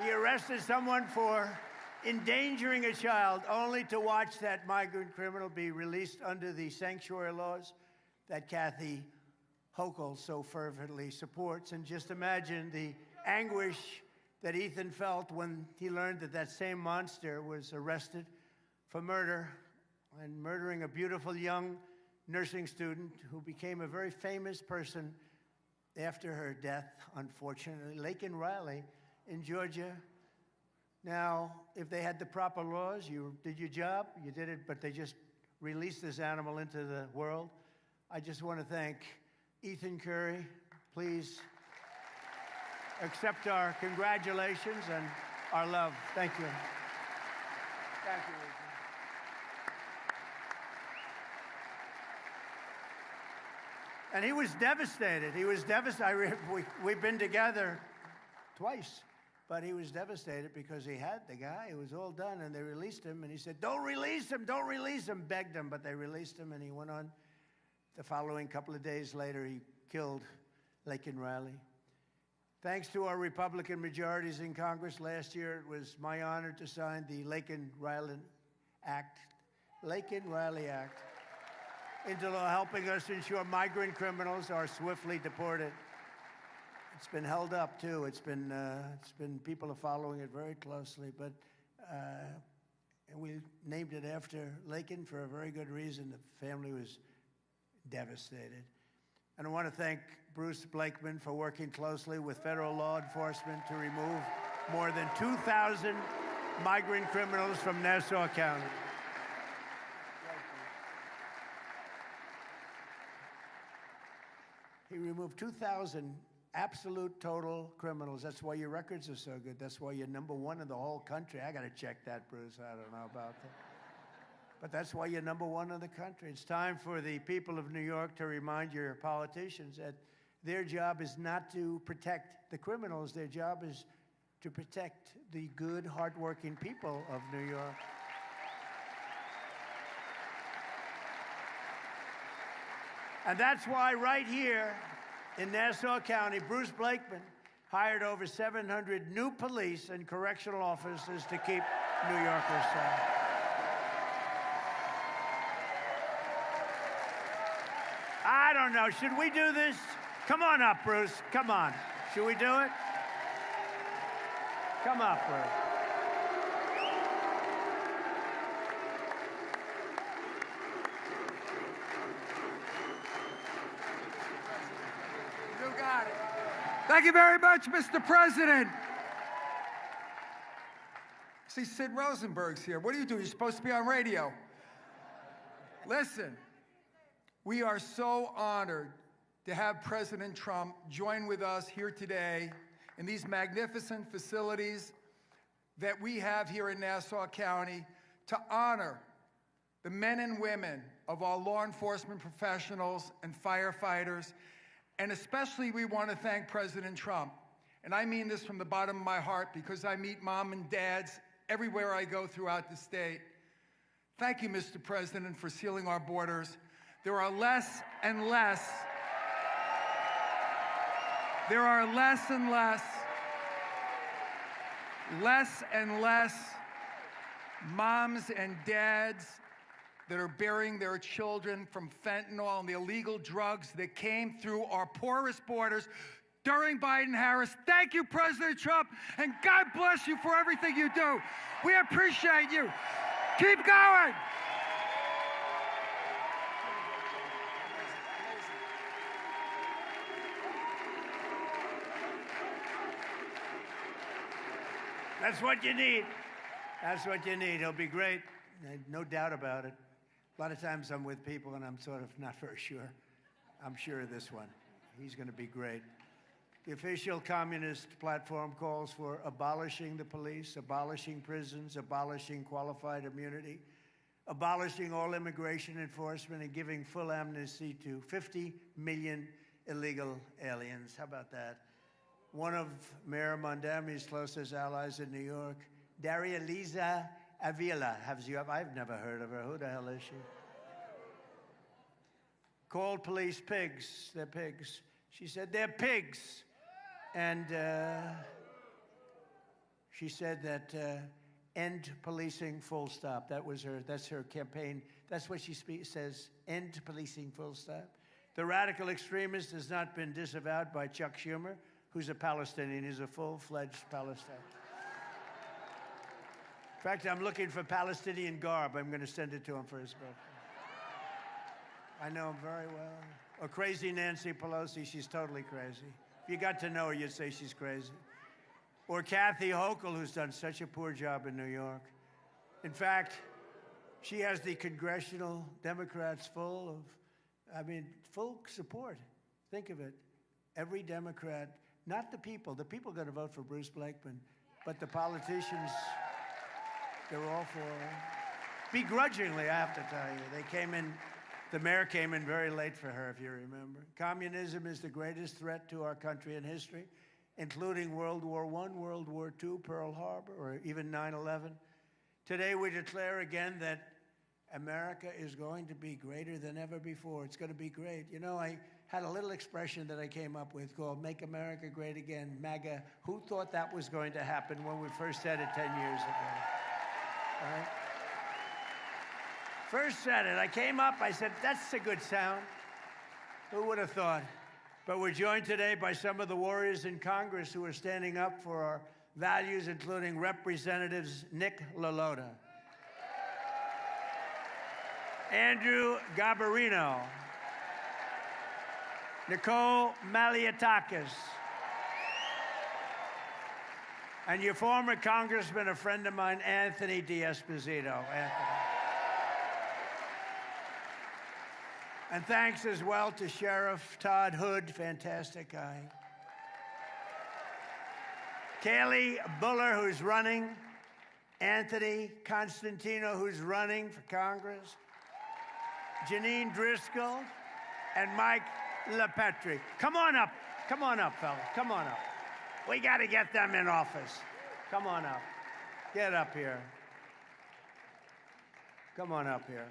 He arrested someone for endangering a child, only to watch that migrant criminal be released under the sanctuary laws that Kathy Hochul so fervently supports. And just imagine the anguish that Ethan felt when he learned that that same monster was arrested for murder and murdering a beautiful young nursing student who became a very famous person after her death, unfortunately. Laken Riley in Georgia. Now, if they had the proper laws, you did your job, you did it, but they just release this animal into the world. I just want to thank Ethan Curry. Please accept our congratulations and our love. Thank you. Thank you, Ethan. And he was devastated. He was devastated. We've been together twice, but he was devastated because he had the guy. It was all done, and they released him. And he said, "Don't release him, don't release him." Begged him, but they released him, and he went on. The following couple of days later, he killed Laken Riley. Thanks to our Republican majorities in Congress last year, it was my honor to sign the Laken Riley Act, into law, helping us ensure migrant criminals are swiftly deported. It's been held up too. It's been people are following it very closely, but and we named it after Laken for a very good reason. The family was devastated. And I want to thank Bruce Blakeman for working closely with federal law enforcement to remove more than 2,000 migrant criminals from Nassau County. He removed 2,000 absolute total criminals. That's why your records are so good. That's why you're #1 in the whole country. I got to check that, Bruce. I don't know about that. But that's why you're #1 in the country. It's time for the people of New York to remind your politicians that their job is not to protect the criminals. Their job is to protect the good, hardworking people of New York. And that's why right here in Nassau County, Bruce Blakeman hired over 700 new police and correctional officers to keep New Yorkers safe. I don't know. Should we do this? Come on up, Bruce. Come on. Should we do it? Come up, Bruce. You got it. Thank you very much, Mr. President. See, Sid Rosenberg's here. What do? You're supposed to be on radio. Listen, we are so honored to have President Trump join with us here today in these magnificent facilities that we have here in Nassau County to honor the men and women of our law enforcement professionals and firefighters. And especially we want to thank President Trump. And I mean this from the bottom of my heart because I meet mom and dads everywhere I go throughout the state. Thank you, Mr. President, for sealing our borders. There are less and less moms and dads that are burying their children from fentanyl and the illegal drugs that came through our porous borders during Biden-Harris. Thank you, President Trump, and God bless you for everything you do. We appreciate you. Keep going. That's what you need. That's what you need. He'll be great. No doubt about it. A lot of times I'm with people and I'm sort of not very sure. I'm sure of this one. He's going to be great. The official communist platform calls for abolishing the police, abolishing prisons, abolishing qualified immunity, abolishing all immigration enforcement, and giving full amnesty to 50 million illegal aliens. How about that? One of Mayor Mondami's closest allies in New York, Daria Liza Avila. I've never heard of her. Who the hell is she? Called police pigs. They're pigs. She said, they're pigs. And she said that end policing, full stop. That's her campaign. That's what she says, end policing, full stop. The radical extremist has not been disavowed by Chuck Schumer, who's a Palestinian. He's a full-fledged Palestinian. In fact, I'm looking for Palestinian garb. I'm going to send it to him for his birthday. I know him very well. Or crazy Nancy Pelosi. She's totally crazy. If you got to know her, you'd say she's crazy. Or Kathy Hochul, who's done such a poor job in New York. In fact, She has the congressional Democrats full support. Think of it. Every Democrat, not the people are going to vote for Bruce Blakeman, but the politicians, they're all for her. Begrudgingly, I have to tell you. The mayor came in very late for her, if you remember. Communism is the greatest threat to our country in history, including World War I, World War II, Pearl Harbor, or even 9/11. Today, we declare again that America is going to be greater than ever before. It's going to be great. You know, I had a little expression that I came up with called Make America Great Again, MAGA. Who thought that was going to happen when we first said it 10 years ago? All right? First said it. I came up, I said, that's a good sound. Who would have thought? But we're joined today by some of the warriors in Congress who are standing up for our values, including Representatives Nick LaLota, Andrew Garbarino, Nicole Malliotakis, and your former congressman, a friend of mine, Anthony D'Esposito. Anthony. And thanks as well to Sheriff Todd Hood, fantastic guy. Kaylee Buller, who's running. Anthony Constantino, who's running for Congress. Janine Driscoll and Mike LaPetri. Come on up, fellas, come on up. We got to get them in office. Come on up. Get up here. Come on up here.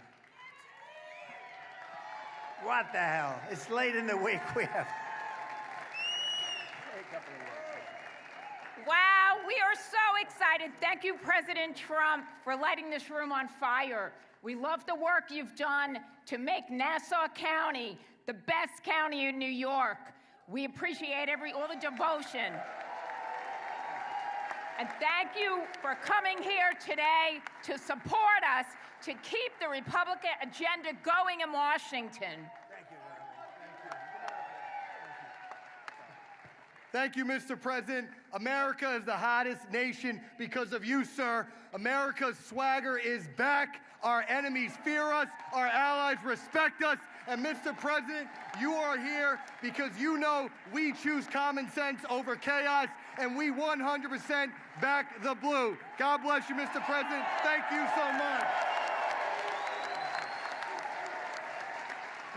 What the hell? It's late in the week. We have a couple of words. Wow, we are so excited. Thank you, President Trump, for lighting this room on fire. We love the work you've done to make Nassau County the best county in New York. We appreciate all the devotion. And thank you for coming here today to support us to keep the Republican agenda going in Washington. Thank you, Mr. President. America is the hottest nation because of you, sir. America's swagger is back. Our enemies fear us. Our allies respect us. And Mr. President, you are here because you know we choose common sense over chaos, and we 100% back the blue. God bless you, Mr. President. Thank you so much.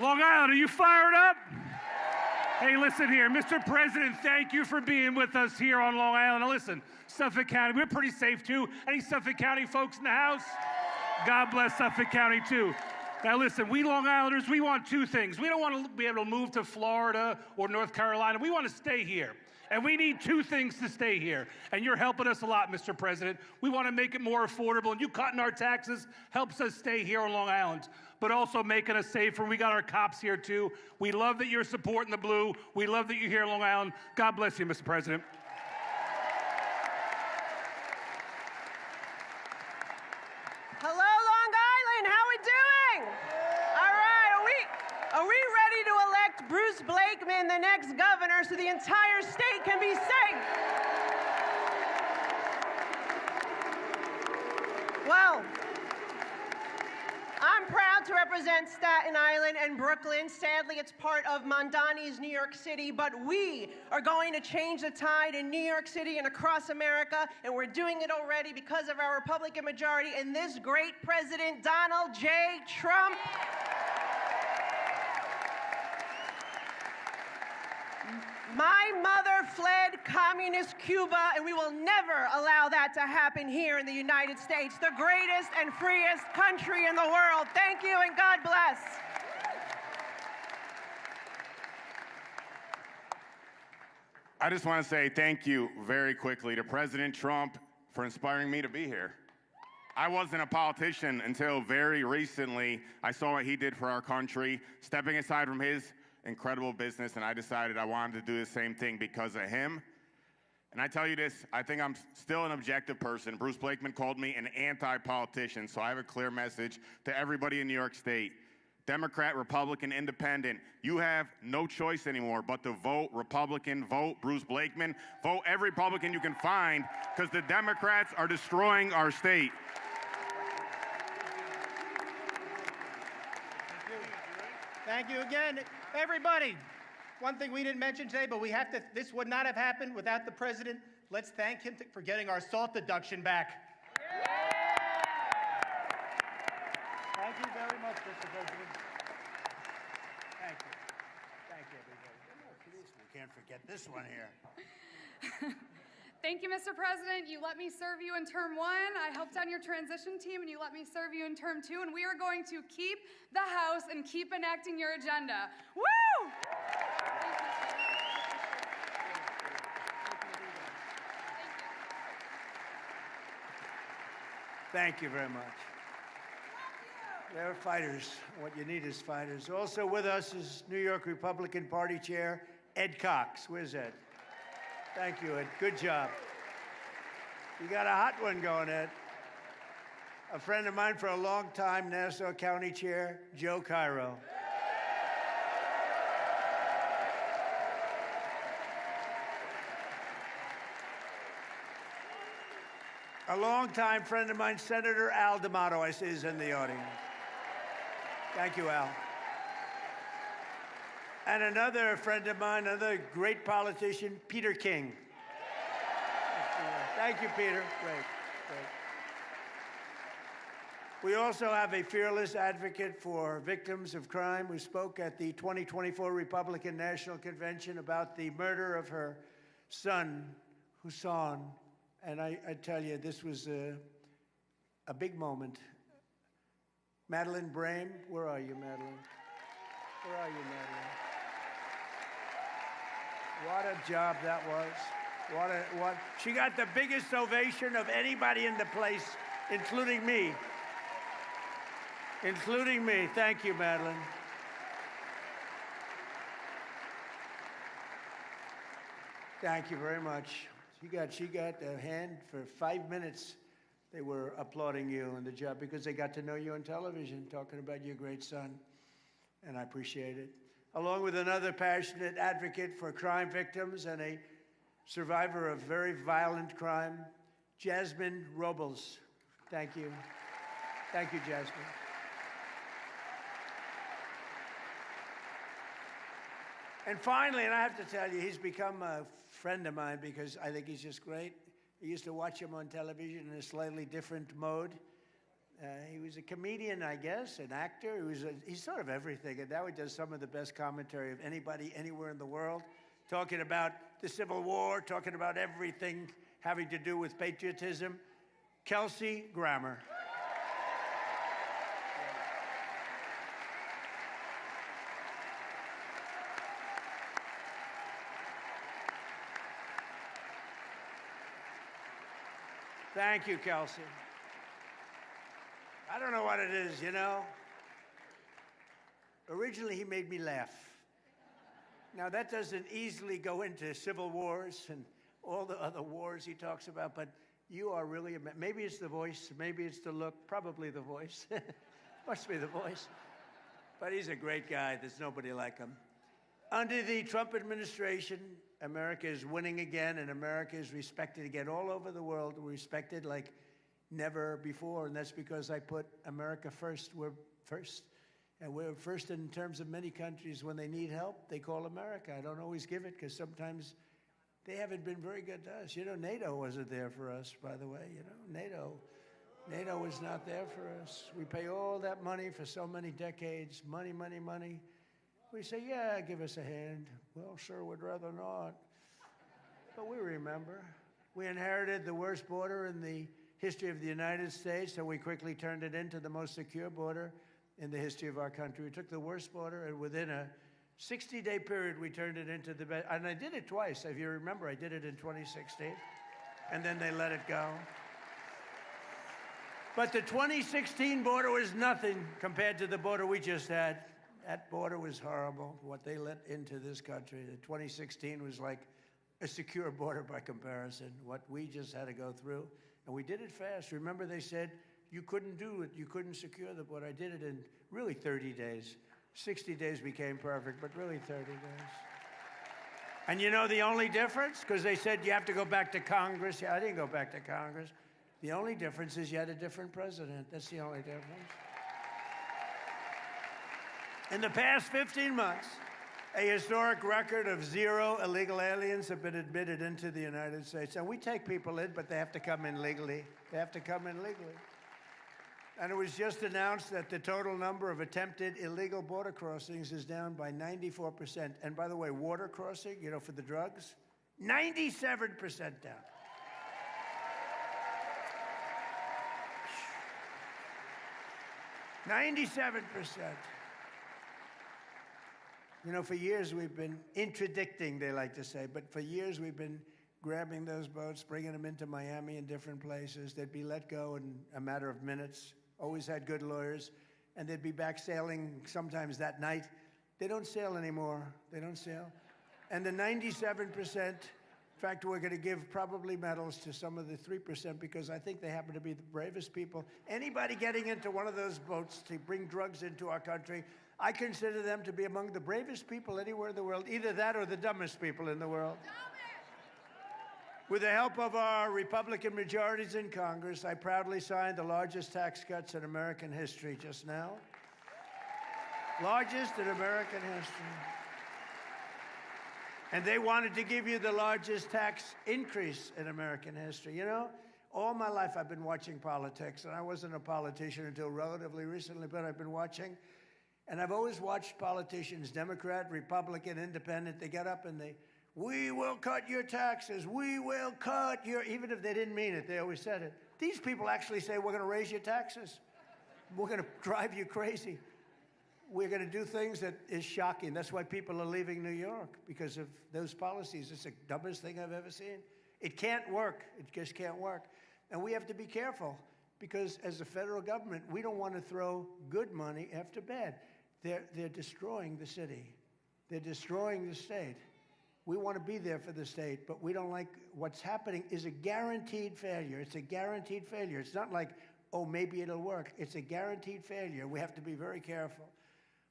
Long Island, are you fired up? Hey, listen here. Mr. President, thank you for being with us here on Long Island. Now, listen, Suffolk County, we're pretty safe, too. Any Suffolk County folks in the house? God bless Suffolk County, too. Now, listen, we Long Islanders, we want two things. We don't want to be able to move to Florida or North Carolina. We want to stay here. And we need two things to stay here. And you're helping us a lot, Mr. President. We want to make it more affordable. And you cutting our taxes helps us stay here on Long Island, but also making us safer. We got our cops here, too. We love that you're supporting the blue. We love that you're here on Long Island. God bless you, Mr. President. Hello, Long Island. How we doing? All right, are we ready to elect Bruce Blakeman, the next governor, so the entire state can be safe? Well, I'm proud to represent Staten Island and Brooklyn. Sadly, it's part of Mondani's New York City, but we are going to change the tide in New York City and across America, and we're doing it already because of our Republican majority and this great president, Donald J. Trump. My mother fled communist Cuba, and we will never allow that to happen here in the United States, the greatest and freest country in the world. Thank you, and God bless. I just want to say thank you very quickly to President Trump for inspiring me to be here. I wasn't a politician until very recently. I saw what he did for our country, stepping aside from his incredible business, and I decided I wanted to do the same thing because of him. And I tell you this, I think I'm still an objective person. Bruce Blakeman called me an anti-politician, so I have a clear message to everybody in New York State. Democrat, Republican, Independent, you have no choice anymore but to vote Republican, vote Bruce Blakeman, vote every Republican you can find, because the Democrats are destroying our state. Thank you again. Everybody, one thing we didn't mention today, but this would not have happened without the president. Let's thank him for getting our SALT deduction back. Thank you very much, Mr. President. Thank you. Thank you, everybody. We can't forget this one here. Thank you, Mr. President. You let me serve you in term 1. I helped on your transition team, and you let me serve you in term 2, and we are going to keep the House and keep enacting your agenda. Woo! Thank you very much. They're fighters. What you need is fighters. Also with us is New York Republican Party Chair Ed Cox. Where's Ed? Thank you, Ed. Good job. You got a hot one going, Ed. A friend of mine for a long time, Nassau County Chair Joe Cairo. A longtime friend of mine, Senator Al D'Amato, I see is in the audience. Thank you, Al. And another friend of mine, another great politician, Peter King. Thank you, Peter. Great. We also have a fearless advocate for victims of crime who spoke at the 2024 Republican National Convention about the murder of her son, Husan. And I tell you, this was a big moment. Madeline Brame, where are you, Madeline? Where are you, Madeline? What a job that was. She got the biggest ovation of anybody in the place, including me. Including me. Thank you, Madeline. Thank you very much. She got a hand for 5 minutes. They were applauding you on the job because they got to know you on television, talking about your great son, and I appreciate it. Along with another passionate advocate for crime victims and a survivor of very violent crime, Jasmine Robles. Thank you. Thank you, Jasmine. And finally, and I have to tell you, he's become a friend of mine because I think he's just great. I used to watch him on television in a slightly different mode. He was a comedian, I guess, an actor. He's sort of everything. And now he does some of the best commentary of anybody anywhere in the world, talking about the Civil War, talking about everything having to do with patriotism. Kelsey Grammer. Thank you, Kelsey. I don't know what it is, you know. Originally, he made me laugh. Now, that doesn't easily go into civil wars and all the other wars he talks about, but you are really, maybe it's the voice, maybe it's the look, probably the voice. Must be the voice. But he's a great guy. There's nobody like him. Under the Trump administration, America is winning again, and America is respected again all over the world. We're respected like never before, and that's because I put America first. We're first. And we're first in terms of many countries. When they need help, they call America. I don't always give it because sometimes they haven't been very good to us. You know, NATO wasn't there for us, by the way. You know, NATO was not there for us. We pay all that money for so many decades. Money, money, money. We say, yeah, give us a hand. Well, sure, would rather not. But we remember. We inherited the worst border in the history of the United States, so we quickly turned it into the most secure border in the history of our country. We took the worst border, and within a 60-day period, we turned it into the best. And I did it twice. If you remember, I did it in 2016, and then they let it go. But the 2016 border was nothing compared to the border we just had. That border was horrible, what they let into this country. The 2016 was like a secure border by comparison, what we just had to go through. And we did it fast. Remember, they said you couldn't do it, you couldn't secure the border. I did it in really 30 days. 60 days became perfect, but really 30 days. And you know the only difference? Because they said you have to go back to Congress. Yeah, I didn't go back to Congress. The only difference is you had a different president. That's the only difference. In the past 15 months, a historic record of 0 illegal aliens have been admitted into the United States. And we take people in, but they have to come in legally. They have to come in legally. And it was just announced that the total number of attempted illegal border crossings is down by 94%. And by the way, water crossing, you know, for the drugs, 97% down. $97%. You know, for years we've been interdicting, they like to say, but for years we've been grabbing those boats, bringing them into Miami and different places. They'd be let go in a matter of minutes, always had good lawyers, and they'd be back sailing sometimes that night. They don't sail anymore. They don't sail. And the 97%, in fact, we're going to give probably medals to some of the 3% because I think they happen to be the bravest people. Anybody getting into one of those boats to bring drugs into our country, I consider them to be among the bravest people anywhere in the world, either that or the dumbest people in the world. With the help of our Republican majorities in Congress, I proudly signed the largest tax cuts in American history just now. Largest in American history. And they wanted to give you the largest tax increase in American history. You know, all my life I've been watching politics, and I wasn't a politician until relatively recently, but I've been watching. And I've always watched politicians, Democrat, Republican, Independent, they get up and we will cut your taxes, we will cut your, even if they didn't mean it, they always said it. These people actually say, we're going to raise your taxes. We're going to drive you crazy. We're going to do things that is shocking. That's why people are leaving New York, because of those policies. It's the dumbest thing I've ever seen. It can't work. It just can't work. And we have to be careful, because as a federal government, we don't want to throw good money after bad. They're destroying the city. They're destroying the state. We want to be there for the state, but we don't like what's happening is a guaranteed failure. It's a guaranteed failure. It's not like, oh, maybe it'll work. It's a guaranteed failure. We have to be very careful.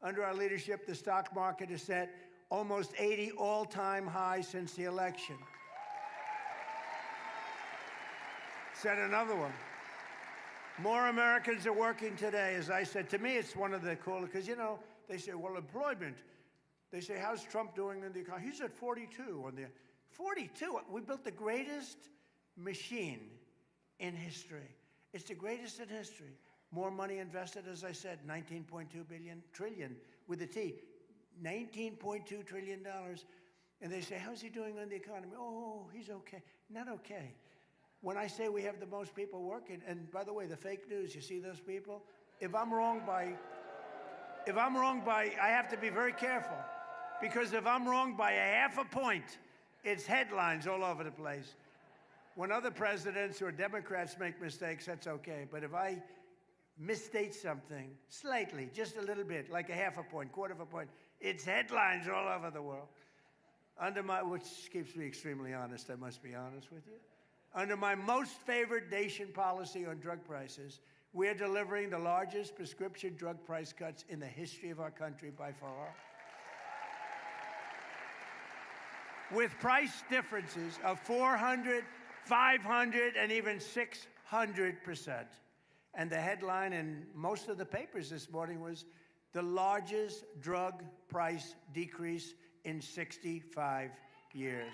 Under our leadership, the stock market has set almost 80 all-time highs since the election. Set another one. More Americans are working today, as I said. To me, it's one of the coolest, because, you know, they say, well, employment. They say, how's Trump doing in the economy? He's at 42 on the 42. We built the greatest machine in history. It's the greatest in history. More money invested, as I said, $19.2 trillion with a T, $19.2 trillion. And they say, how's he doing on the economy? Oh, he's okay. Not okay. When I say we have the most people working, and by the way, the fake news, you see those people? If I'm wrong by, I have to be very careful, because if I'm wrong by a half a point, it's headlines all over the place. When other presidents or Democrats make mistakes, that's okay. But if I misstate something slightly, just a little bit, like a half a point, quarter of a point, it's headlines all over the world. Which keeps me extremely honest, I must be honest with you. Under my most favored nation policy on drug prices, we're delivering the largest prescription drug price cuts in the history of our country by far. With price differences of 400, 500, and even 600%. And the headline in most of the papers this morning was the largest drug price decrease in 65 years.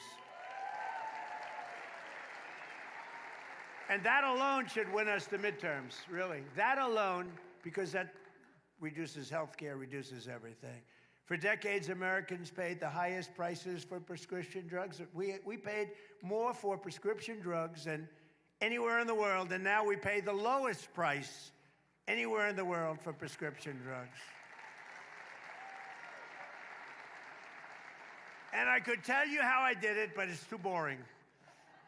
And that alone should win us the midterms, really. That alone, because that reduces health care, reduces everything. For decades, Americans paid the highest prices for prescription drugs. We paid more for prescription drugs than anywhere in the world, and now we pay the lowest price anywhere in the world for prescription drugs. And I could tell you how I did it, but it's too boring.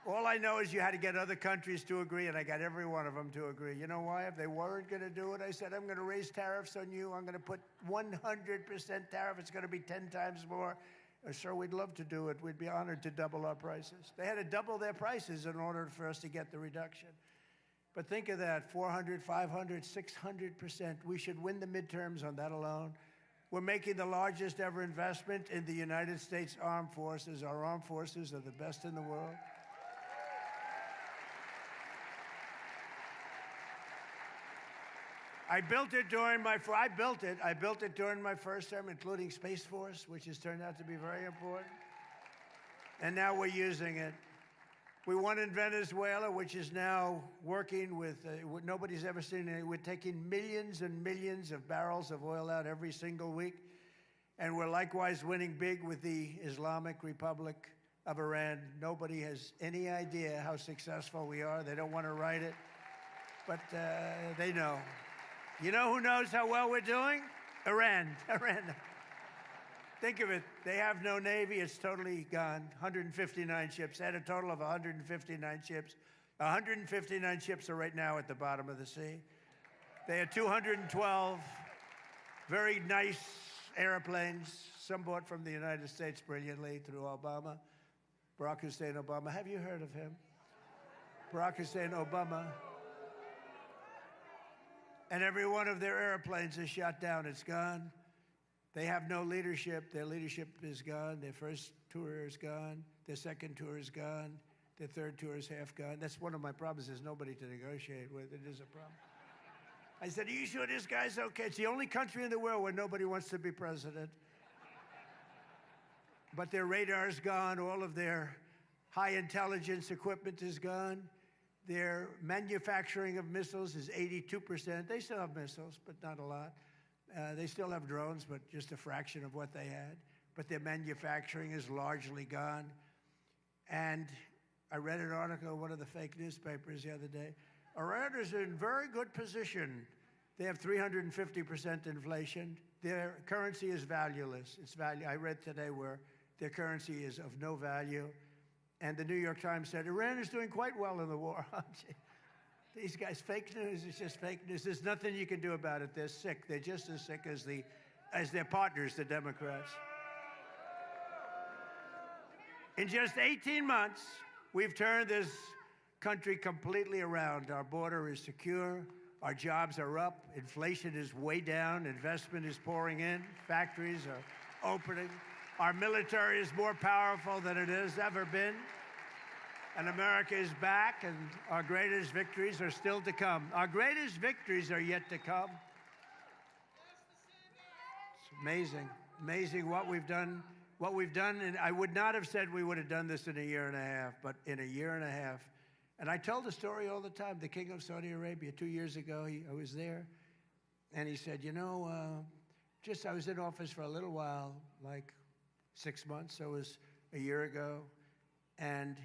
All I know is you had to get other countries to agree, and I got every one of them to agree. You know why? If they weren't going to do it, I said, I'm going to raise tariffs on you. I'm going to put 100% tariff. It's going to be 10 times more. Sir, we'd love to do it. We'd be honored to double our prices. They had to double their prices in order for us to get the reduction. But think of that, 400, 500, 600%. We should win the midterms on that alone. We're making the largest ever investment in the United States Armed Forces. Our armed forces are the best in the world. I built it during my first term, including Space Force, which has turned out to be very important. And now we're using it. We won in Venezuela, which is now working with what nobody's ever seen. We're taking millions and millions of barrels of oil out every single week. And we're likewise winning big with the Islamic Republic of Iran. Nobody has any idea how successful we are. They don't want to write it, but they know. You know who knows how well we're doing? Iran. Think of it. They have no navy. It's totally gone. 159 ships. They had a total of 159 ships. 159 ships are right now at the bottom of the sea. They had 212 very nice airplanes, some bought from the United States brilliantly through Obama. Barack Hussein Obama. Have you heard of him? Barack Hussein Obama. And every one of their airplanes is shot down. It's gone. They have no leadership. Their leadership is gone. Their first tour is gone. Their second tour is gone. Their third tour is half gone. That's one of my problems. There's nobody to negotiate with. It is a problem. I said, are you sure this guy's okay? It's the only country in the world where nobody wants to be president. But their radar's gone. All of their high intelligence equipment is gone. Their manufacturing of missiles is 82%. They still have missiles, but not a lot. They still have drones, but just a fraction of what they had. But their manufacturing is largely gone. And I read an article in one of the fake newspapers the other day. Iran is in very good position. They have 350% inflation. Their currency is valueless. I read today where their currency is of no value. And the New York Times said, Iran is doing quite well in the war. These guys, fake news is just fake news. There's nothing you can do about it. They're sick. They're just as sick as their partners, the Democrats. In just 18 months, we've turned this country completely around. Our border is secure. Our jobs are up. Inflation is way down. Investment is pouring in. Factories are opening. Our military is more powerful than it has ever been. And America is back, and our greatest victories are still to come. Our greatest victories are yet to come. It's amazing, amazing what we've done. What we've done, and I would not have said we would have done this in a year and a half, but in a year and a half. And I tell the story all the time. The King of Saudi Arabia, 2 years ago, I was there, and he said, you know, I was in office for a little while, like 6 months, so it was a year ago, and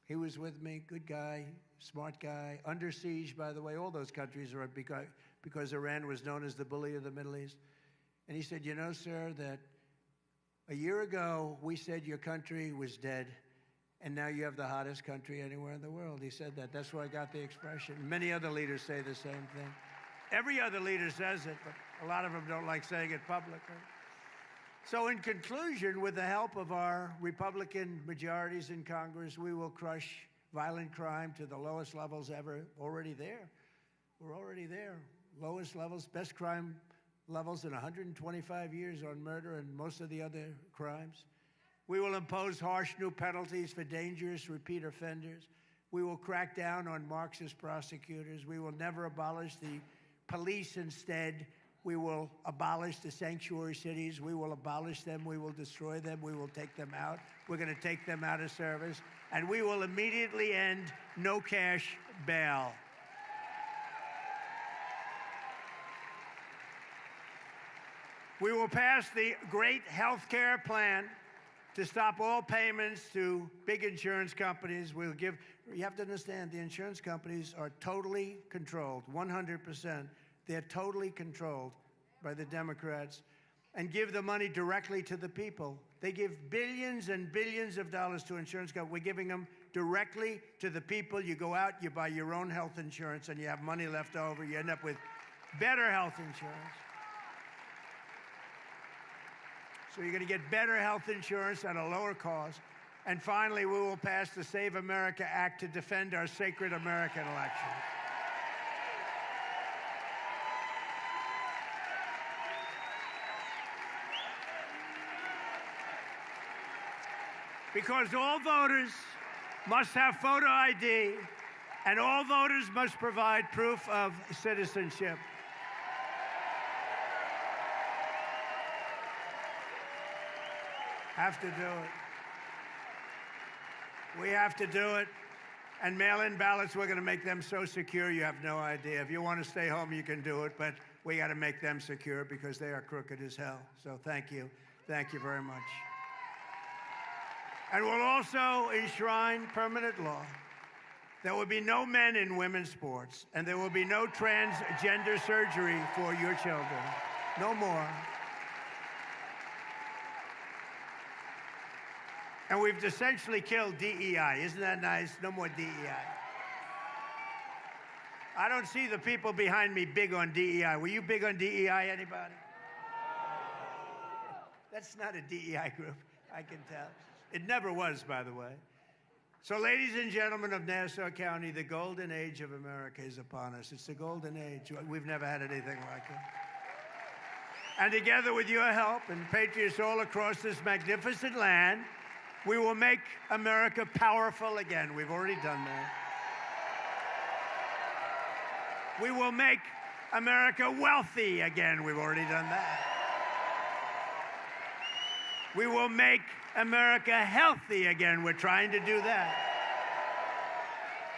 he was with me, good guy, smart guy, under siege, by the way. All those countries are because Iran was known as the bully of the Middle East. And he said, you know, sir, that a year ago, we said your country was dead, and now you have the hottest country anywhere in the world. He said that. That's where I got the expression. Many other leaders say the same thing. Every other leader says it, but a lot of them don't like saying it publicly. So in conclusion, with the help of our Republican majorities in Congress, we will crush violent crime to the lowest levels ever. Already there. We're already there. Lowest levels, best crime levels in 125 years on murder and most of the other crimes. We will impose harsh new penalties for dangerous repeat offenders. We will crack down on Marxist prosecutors. We will never abolish the police. Instead, we will abolish the sanctuary cities. We will abolish them. We will destroy them. We will take them out. We're going to take them out of service. And we will immediately end no cash bail. We will pass the great health care plan to stop all payments to big insurance companies. You have to understand, the insurance companies are totally controlled, 100%. They're totally controlled by the Democrats, and give the money directly to the people. They give billions and billions of dollars to insurance companies. We're giving them directly to the people. You go out, you buy your own health insurance, and you have money left over. You end up with better health insurance. So you're going to get better health insurance at a lower cost. And finally, we will pass the Save America Act to defend our sacred American elections. Because all voters must have photo ID, and all voters must provide proof of citizenship. Have to do it. We have to do it. And mail-in ballots, we're going to make them so secure you have no idea. If you want to stay home, you can do it, but we got to make them secure because they are crooked as hell. So thank you. Thank you very much. And we'll also enshrine permanent law. There will be no men in women's sports, and there will be no transgender surgery for your children. No more. And we've essentially killed DEI. Isn't that nice? No more DEI. I don't see the people behind me big on DEI. Were you big on DEI, anybody? That's not a DEI group, I can tell. It never was, by the way. So, ladies and gentlemen of Nassau County, the golden age of America is upon us. It's the golden age. We've never had anything like it. And together with your help and patriots all across this magnificent land, we will make America powerful again. We've already done that. We will make America wealthy again. We've already done that. We will make America healthy again. We're trying to do that.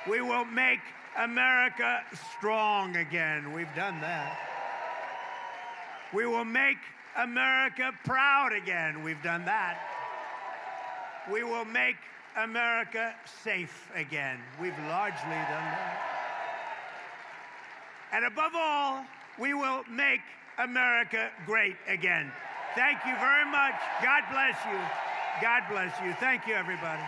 We will make America strong again. We've done that. We will make America proud again. We've done that. We will make America safe again. We've largely done that. And above all, we will make America great again. Thank you very much. God bless you. God bless you. Thank you, everybody.